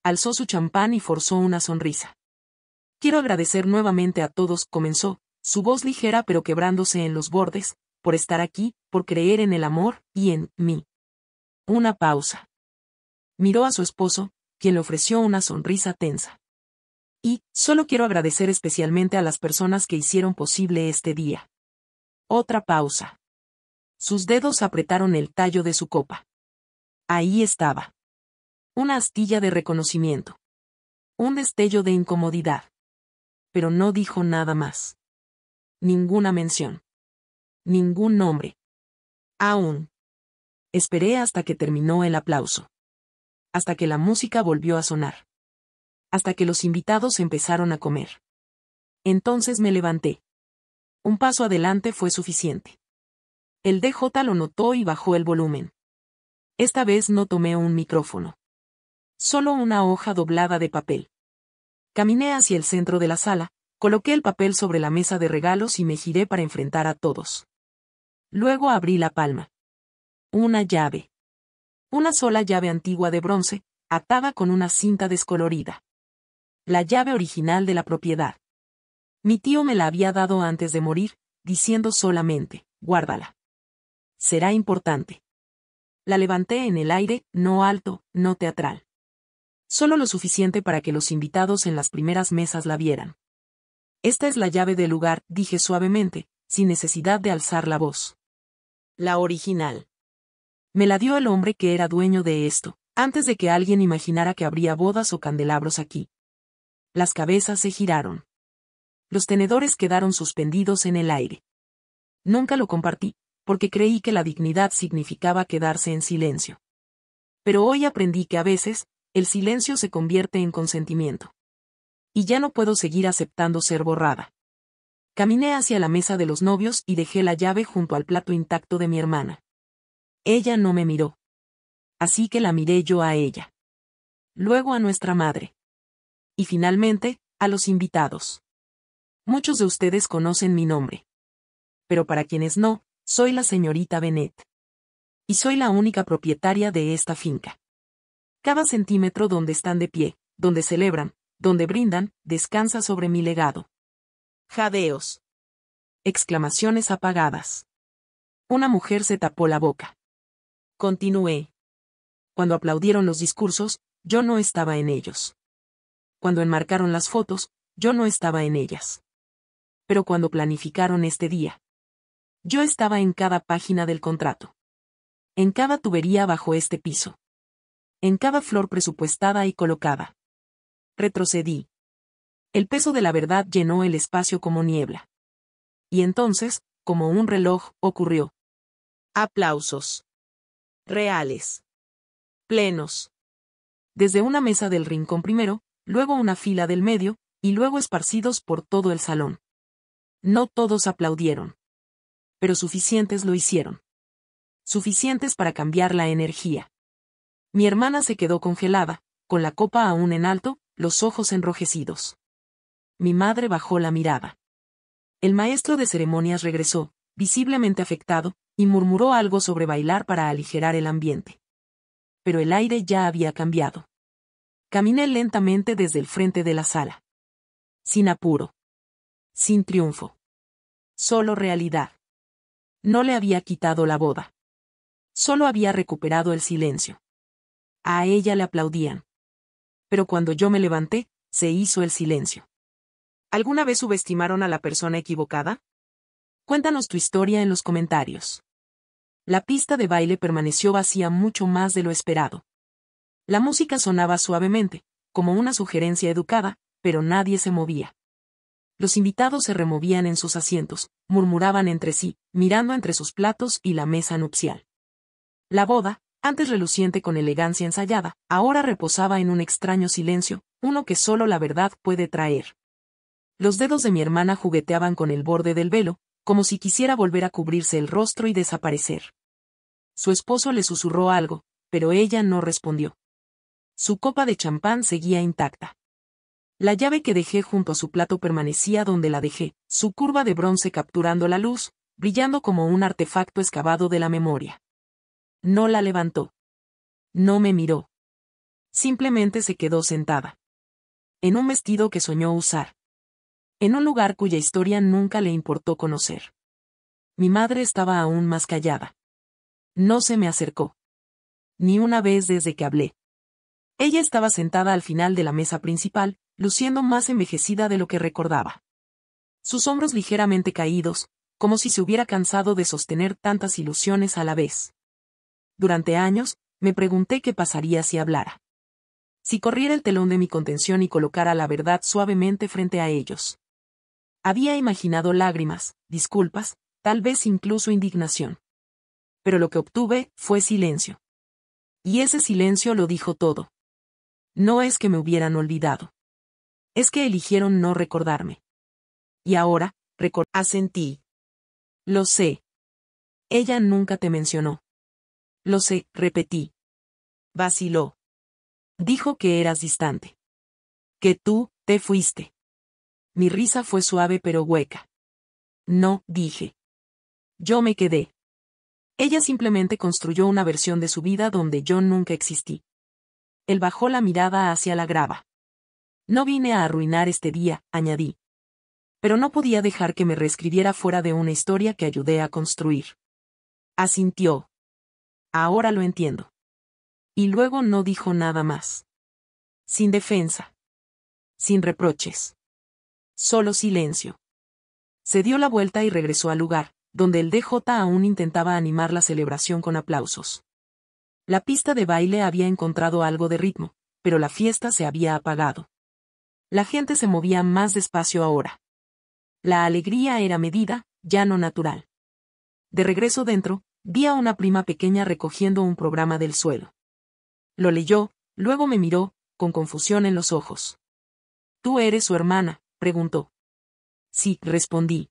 Alzó su champán y forzó una sonrisa. Quiero agradecer nuevamente a todos, comenzó, su voz ligera pero quebrándose en los bordes, por estar aquí, por creer en el amor, y en mí. Una pausa. Miró a su esposo, quien le ofreció una sonrisa tensa. Y, solo quiero agradecer especialmente a las personas que hicieron posible este día. Otra pausa. Sus dedos apretaron el tallo de su copa. Ahí estaba. Una astilla de reconocimiento. Un destello de incomodidad. Pero no dijo nada más. Ninguna mención. Ningún nombre. Aún. Esperé hasta que terminó el aplauso. Hasta que la música volvió a sonar. Hasta que los invitados empezaron a comer. Entonces me levanté. Un paso adelante fue suficiente. El DJ lo notó y bajó el volumen. Esta vez no tomé un micrófono. Solo una hoja doblada de papel. Caminé hacia el centro de la sala, coloqué el papel sobre la mesa de regalos y me giré para enfrentar a todos. Luego abrí la palma. Una llave. Una sola llave antigua de bronce, atada con una cinta descolorida. La llave original de la propiedad. Mi tío me la había dado antes de morir, diciendo solamente, guárdala. Será importante. La levanté en el aire, no alto, no teatral. Solo lo suficiente para que los invitados en las primeras mesas la vieran. Esta es la llave del lugar, dije suavemente, sin necesidad de alzar la voz. La original. Me la dio el hombre que era dueño de esto, antes de que alguien imaginara que habría bodas o candelabros aquí. Las cabezas se giraron. Los tenedores quedaron suspendidos en el aire. Nunca lo compartí, porque creí que la dignidad significaba quedarse en silencio. Pero hoy aprendí que a veces, el silencio se convierte en consentimiento. Y ya no puedo seguir aceptando ser borrada. Caminé hacia la mesa de los novios y dejé la llave junto al plato intacto de mi hermana. Ella no me miró. Así que la miré yo a ella. Luego a nuestra madre. Y finalmente, a los invitados. Muchos de ustedes conocen mi nombre. Pero para quienes no, soy la señorita Bennett. Y soy la única propietaria de esta finca. Cada centímetro donde están de pie, donde celebran, donde brindan, descansa sobre mi legado. Jadeos. Exclamaciones apagadas. Una mujer se tapó la boca. Continué. Cuando aplaudieron los discursos, yo no estaba en ellos. Cuando enmarcaron las fotos, yo no estaba en ellas. Pero cuando planificaron este día, yo estaba en cada página del contrato. En cada tubería bajo este piso. En cada flor presupuestada y colocada. Retrocedí. El peso de la verdad llenó el espacio como niebla. Y entonces, como un reloj, ocurrió. Aplausos. Reales. Plenos. Desde una mesa del rincón primero, luego una fila del medio, y luego esparcidos por todo el salón. No todos aplaudieron. Pero suficientes lo hicieron. Suficientes para cambiar la energía. Mi hermana se quedó congelada, con la copa aún en alto, los ojos enrojecidos. Mi madre bajó la mirada. El maestro de ceremonias regresó, visiblemente afectado, y murmuró algo sobre bailar para aligerar el ambiente. pero el aire ya había cambiado. Caminé lentamente desde el frente de la sala. Sin apuro. Sin triunfo. Solo realidad. No le había quitado la boda. Solo había recuperado el silencio. A ella le aplaudían. Pero cuando yo me levanté, se hizo el silencio. ¿Alguna vez subestimaron a la persona equivocada? Cuéntanos tu historia en los comentarios. La pista de baile permaneció vacía mucho más de lo esperado. La música sonaba suavemente, como una sugerencia educada, pero nadie se movía. Los invitados se removían en sus asientos, murmuraban entre sí, mirando entre sus platos y la mesa nupcial. La boda, antes reluciente con elegancia ensayada, ahora reposaba en un extraño silencio, uno que solo la verdad puede traer. Los dedos de mi hermana jugueteaban con el borde del velo, como si quisiera volver a cubrirse el rostro y desaparecer. Su esposo le susurró algo, pero ella no respondió. Su copa de champán seguía intacta. La llave que dejé junto a su plato permanecía donde la dejé, su curva de bronce capturando la luz, brillando como un artefacto excavado de la memoria. No la levantó. No me miró. Simplemente se quedó sentada. En un vestido que soñó usar. En un lugar cuya historia nunca le importó conocer. Mi madre estaba aún más callada. No se me acercó. Ni una vez desde que hablé. Ella estaba sentada al final de la mesa principal, luciendo más envejecida de lo que recordaba. Sus hombros ligeramente caídos, como si se hubiera cansado de sostener tantas ilusiones a la vez. Durante años, me pregunté qué pasaría si hablara. Si corriera el telón de mi contención y colocara la verdad suavemente frente a ellos. Había imaginado lágrimas, disculpas, tal vez incluso indignación. Pero lo que obtuve fue silencio. Y ese silencio lo dijo todo. No es que me hubieran olvidado. Es que eligieron no recordarme. Y ahora, asentí. Lo sé. Ella nunca te mencionó. Lo sé, repetí. Vaciló. Dijo que eras distante. Que tú, te fuiste. Mi risa fue suave pero hueca. No, dije. Yo me quedé. Ella simplemente construyó una versión de su vida donde yo nunca existí. Él bajó la mirada hacia la grava. No vine a arruinar este día, añadí. Pero no podía dejar que me reescribiera fuera de una historia que ayudé a construir. Asintió. Ahora lo entiendo. Y luego no dijo nada más. Sin defensa. Sin reproches. Solo silencio. Se dio la vuelta y regresó al lugar, donde el DJ aún intentaba animar la celebración con aplausos. La pista de baile había encontrado algo de ritmo, pero la fiesta se había apagado. La gente se movía más despacio ahora. La alegría era medida, ya no natural. De regreso dentro, vi a una prima pequeña recogiendo un programa del suelo. Lo leyó, luego me miró, con confusión en los ojos. ¿Tú eres su hermana?, preguntó. Sí, respondí.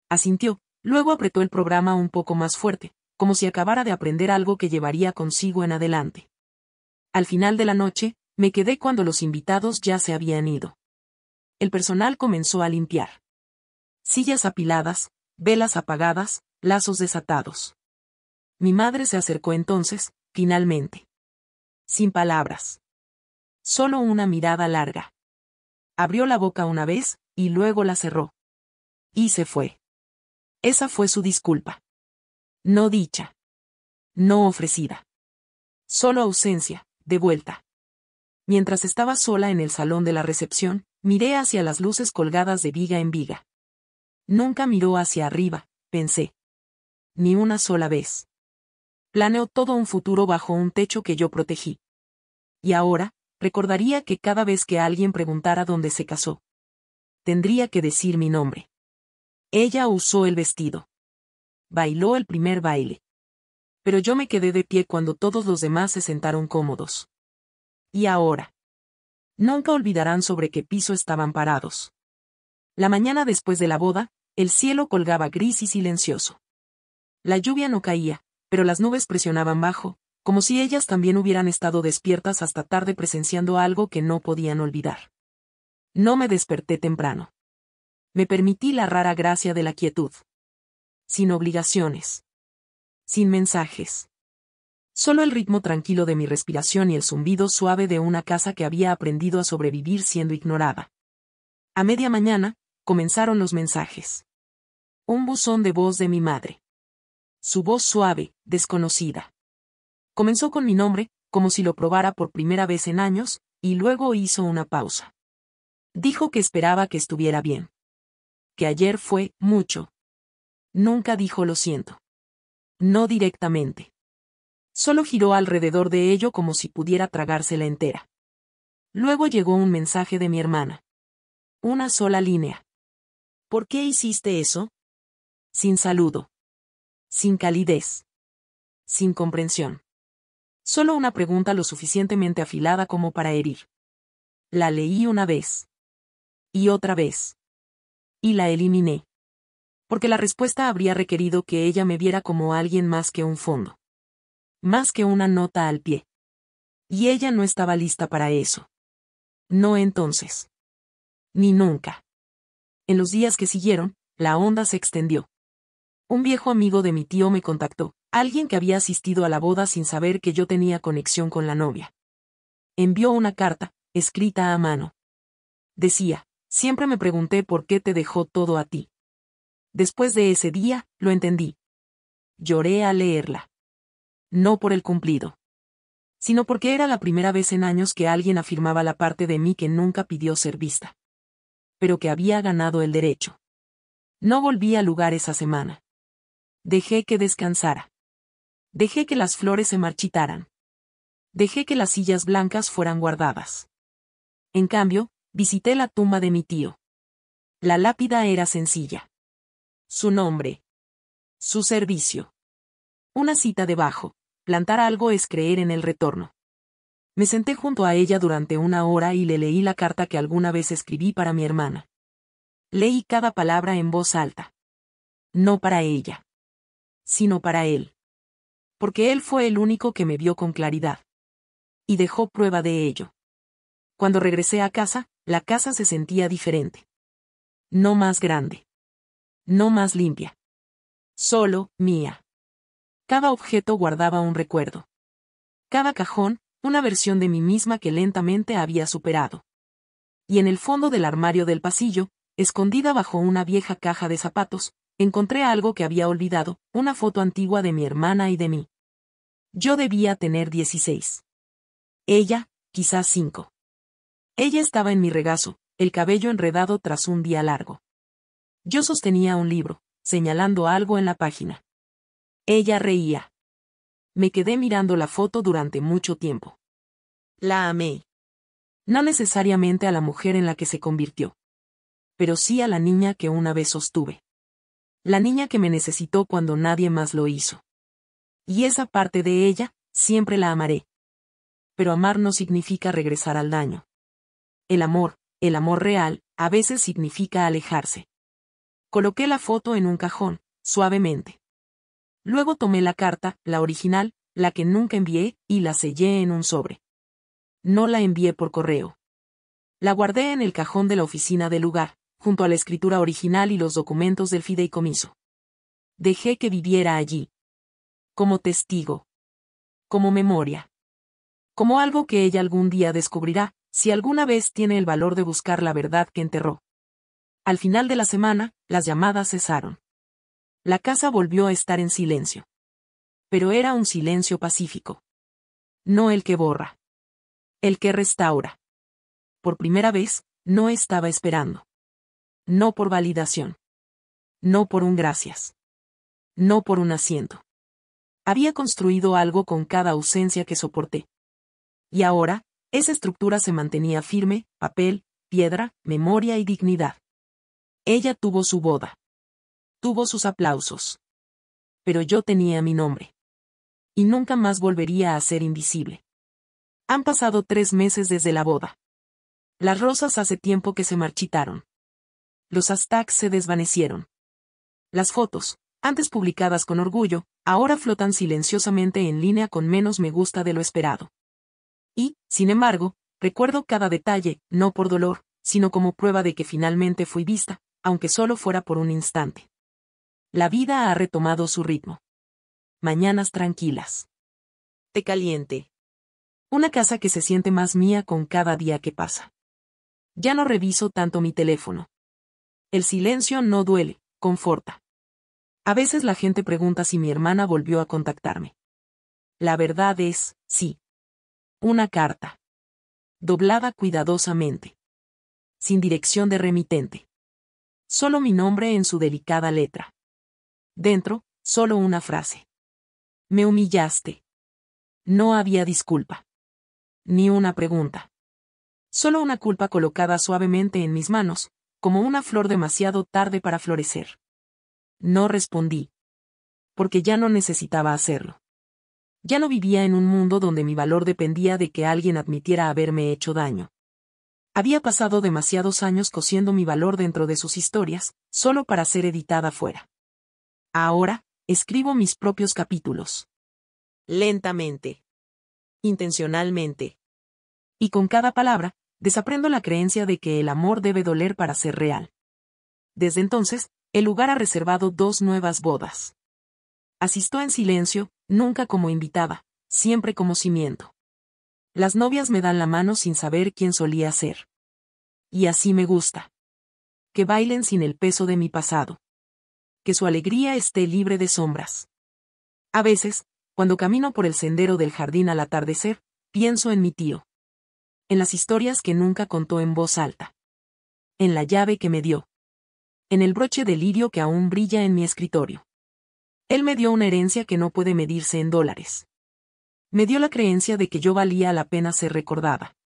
Asintió, luego apretó el programa un poco más fuerte, como si acabara de aprender algo que llevaría consigo en adelante. Al final de la noche, me quedé cuando los invitados ya se habían ido. El personal comenzó a limpiar. Sillas apiladas, velas apagadas, lazos desatados. Mi madre se acercó entonces, finalmente. Sin palabras. Solo una mirada larga. Abrió la boca una vez, y luego la cerró. Y se fue. Esa fue su disculpa. No dicha. No ofrecida. Solo ausencia, de vuelta. Mientras estaba sola en el salón de la recepción, miré hacia las luces colgadas de viga en viga. Nunca miró hacia arriba, pensé. Ni una sola vez. Planeó todo un futuro bajo un techo que yo protegí. Y ahora, recordaría que cada vez que alguien preguntara dónde se casó, tendría que decir mi nombre. Ella usó el vestido. Bailó el primer baile. Pero yo me quedé de pie cuando todos los demás se sentaron cómodos. Y ahora. Nunca olvidarán sobre qué piso estaban parados. La mañana después de la boda, el cielo colgaba gris y silencioso. La lluvia no caía, pero las nubes presionaban bajo, como si ellas también hubieran estado despiertas hasta tarde presenciando algo que no podían olvidar. No me desperté temprano. Me permití la rara gracia de la quietud. Sin obligaciones. Sin mensajes. Solo el ritmo tranquilo de mi respiración y el zumbido suave de una casa que había aprendido a sobrevivir siendo ignorada. A media mañana, comenzaron los mensajes. Un buzón de voz de mi madre. Su voz suave, desconocida. Comenzó con mi nombre, como si lo probara por primera vez en años, y luego hizo una pausa. Dijo que esperaba que estuviera bien. Que ayer fue mucho. Nunca dijo lo siento. No directamente. Solo giró alrededor de ello como si pudiera tragársela entera. Luego llegó un mensaje de mi hermana. Una sola línea. ¿Por qué hiciste eso? Sin saludo. Sin calidez. Sin comprensión. Solo una pregunta lo suficientemente afilada como para herir. La leí una vez. Y otra vez. Y la eliminé. Porque la respuesta habría requerido que ella me viera como alguien más que un fondo. Más que una nota al pie. Y ella no estaba lista para eso. No entonces. Ni nunca. En los días que siguieron, la onda se extendió. Un viejo amigo de mi tío me contactó, alguien que había asistido a la boda sin saber que yo tenía conexión con la novia. Envió una carta, escrita a mano. Decía, siempre me pregunté por qué te dejó todo a ti. Después de ese día, lo entendí. Lloré al leerla. No por el cumplido. Sino porque era la primera vez en años que alguien afirmaba la parte de mí que nunca pidió ser vista. Pero que había ganado el derecho. No volví al lugar esa semana. Dejé que descansara. Dejé que las flores se marchitaran. Dejé que las sillas blancas fueran guardadas. En cambio, visité la tumba de mi tío. La lápida era sencilla. Su nombre. Su servicio. Una cita debajo. Plantar algo es creer en el retorno. Me senté junto a ella durante una hora y le leí la carta que alguna vez escribí para mi hermana. Leí cada palabra en voz alta. No para ella. Sino para él. Porque él fue el único que me vio con claridad. Y dejó prueba de ello. Cuando regresé a casa, la casa se sentía diferente. No más grande. No más limpia. Solo, mía. Cada objeto guardaba un recuerdo. Cada cajón, una versión de mí misma que lentamente había superado. Y en el fondo del armario del pasillo, escondida bajo una vieja caja de zapatos, encontré algo que había olvidado, una foto antigua de mi hermana y de mí. Yo debía tener 16. Ella, quizás 5. Ella estaba en mi regazo, el cabello enredado tras un día largo. Yo sostenía un libro, señalando algo en la página. Ella reía. Me quedé mirando la foto durante mucho tiempo. La amé. No necesariamente a la mujer en la que se convirtió. Pero sí a la niña que una vez sostuve. La niña que me necesitó cuando nadie más lo hizo. Y esa parte de ella, siempre la amaré. Pero amar no significa regresar al daño. El amor real, a veces significa alejarse. Coloqué la foto en un cajón, suavemente. Luego tomé la carta, la original, la que nunca envié, y la sellé en un sobre. No la envié por correo. La guardé en el cajón de la oficina del lugar, junto a la escritura original y los documentos del fideicomiso. Dejé que viviera allí. Como testigo. Como memoria. Como algo que ella algún día descubrirá, si alguna vez tiene el valor de buscar la verdad que enterró. Al final de la semana, las llamadas cesaron. La casa volvió a estar en silencio. Pero era un silencio pacífico. No el que borra. El que restaura. Por primera vez, no estaba esperando. No por validación. No por un gracias. No por un asiento. Había construido algo con cada ausencia que soporté. Y ahora, esa estructura se mantenía firme, papel, piedra, memoria y dignidad. Ella tuvo su boda. Tuvo sus aplausos. Pero yo tenía mi nombre. Y nunca más volvería a ser invisible. Han pasado 3 meses desde la boda. Las rosas hace tiempo que se marchitaron. Los hashtags se desvanecieron. Las fotos, antes publicadas con orgullo, ahora flotan silenciosamente en línea con menos me gusta de lo esperado. Y, sin embargo, recuerdo cada detalle, no por dolor, sino como prueba de que finalmente fui vista, aunque solo fuera por un instante. La vida ha retomado su ritmo. Mañanas tranquilas. Té caliente. Una casa que se siente más mía con cada día que pasa. Ya no reviso tanto mi teléfono. El silencio no duele, conforta. A veces la gente pregunta si mi hermana volvió a contactarme. La verdad es, sí. Una carta. Doblada cuidadosamente. Sin dirección de remitente. Solo mi nombre en su delicada letra. Dentro, solo una frase. Me humillaste. No había disculpa. Ni una pregunta. Solo una culpa colocada suavemente en mis manos, como una flor demasiado tarde para florecer. No respondí. Porque ya no necesitaba hacerlo. Ya no vivía en un mundo donde mi valor dependía de que alguien admitiera haberme hecho daño. Había pasado demasiados años cosiendo mi valor dentro de sus historias, solo para ser editada fuera. Ahora, escribo mis propios capítulos. Lentamente. Intencionalmente. Y con cada palabra, desaprendo la creencia de que el amor debe doler para ser real. Desde entonces, el lugar ha reservado 2 nuevas bodas. Asisto en silencio, nunca como invitada, siempre como cimiento. Las novias me dan la mano sin saber quién solía ser. Y así me gusta. Que bailen sin el peso de mi pasado. Que su alegría esté libre de sombras. A veces, cuando camino por el sendero del jardín al atardecer, pienso en mi tío. En las historias que nunca contó en voz alta. En la llave que me dio. En el broche de lirio que aún brilla en mi escritorio. Él me dio una herencia que no puede medirse en dólares. Me dio la creencia de que yo valía la pena ser recordada.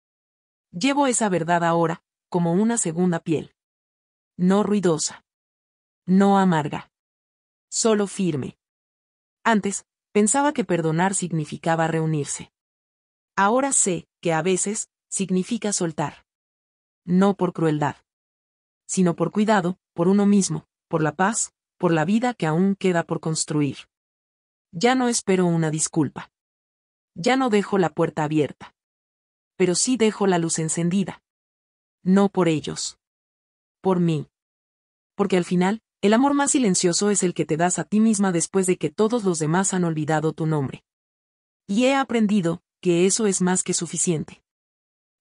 Llevo esa verdad ahora, como una segunda piel. No ruidosa. No amarga. Solo firme. Antes, pensaba que perdonar significaba reunirse. Ahora sé que a veces, significa soltar. No por crueldad. Sino por cuidado, por uno mismo, por la paz, por la vida que aún queda por construir. Ya no espero una disculpa. Ya no dejo la puerta abierta. Pero sí dejo la luz encendida. No por ellos. Por mí. Porque al final, el amor más silencioso es el que te das a ti misma después de que todos los demás han olvidado tu nombre. Y he aprendido que eso es más que suficiente.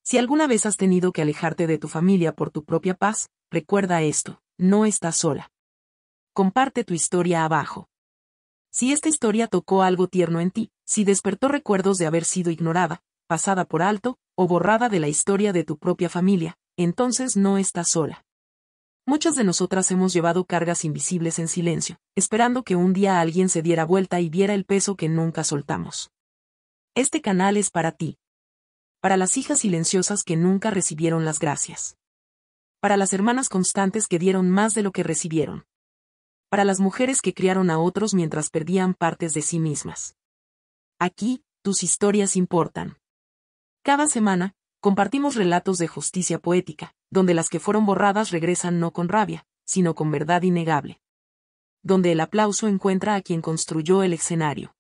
Si alguna vez has tenido que alejarte de tu familia por tu propia paz, recuerda esto, no estás sola. Comparte tu historia abajo. Si esta historia tocó algo tierno en ti, si despertó recuerdos de haber sido ignorada, pasada por alto, o borrada de la historia de tu propia familia, entonces no estás sola. Muchas de nosotras hemos llevado cargas invisibles en silencio, esperando que un día alguien se diera vuelta y viera el peso que nunca soltamos. Este canal es para ti. Para las hijas silenciosas que nunca recibieron las gracias. Para las hermanas constantes que dieron más de lo que recibieron. Para las mujeres que criaron a otros mientras perdían partes de sí mismas. Aquí, tus historias importan. Cada semana, compartimos relatos de justicia poética, donde las que fueron borradas regresan no con rabia, sino con verdad innegable. Donde el aplauso encuentra a quien construyó el escenario.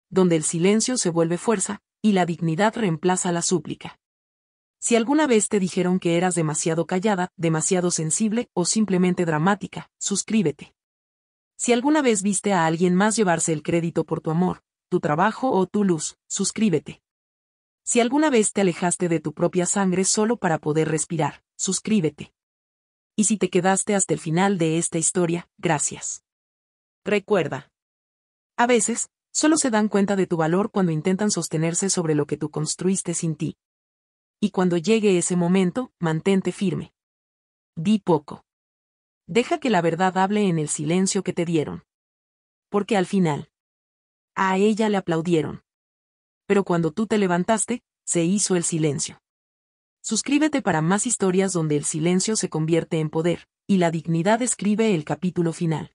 Donde el silencio se vuelve fuerza, y la dignidad reemplaza la súplica. Si alguna vez te dijeron que eras demasiado callada, demasiado sensible o simplemente dramática, suscríbete. Si alguna vez viste a alguien más llevarse el crédito por tu amor, tu trabajo o tu luz, suscríbete. Si alguna vez te alejaste de tu propia sangre solo para poder respirar, suscríbete. Y si te quedaste hasta el final de esta historia, gracias. Recuerda. A veces, solo se dan cuenta de tu valor cuando intentan sostenerse sobre lo que tú construiste sin ti. Y cuando llegue ese momento, mantente firme. Di poco. Deja que la verdad hable en el silencio que te dieron. Porque al final, a ella le aplaudieron. Pero cuando tú te levantaste, se hizo el silencio. Suscríbete para más historias donde el silencio se convierte en poder, y la dignidad escribe el capítulo final.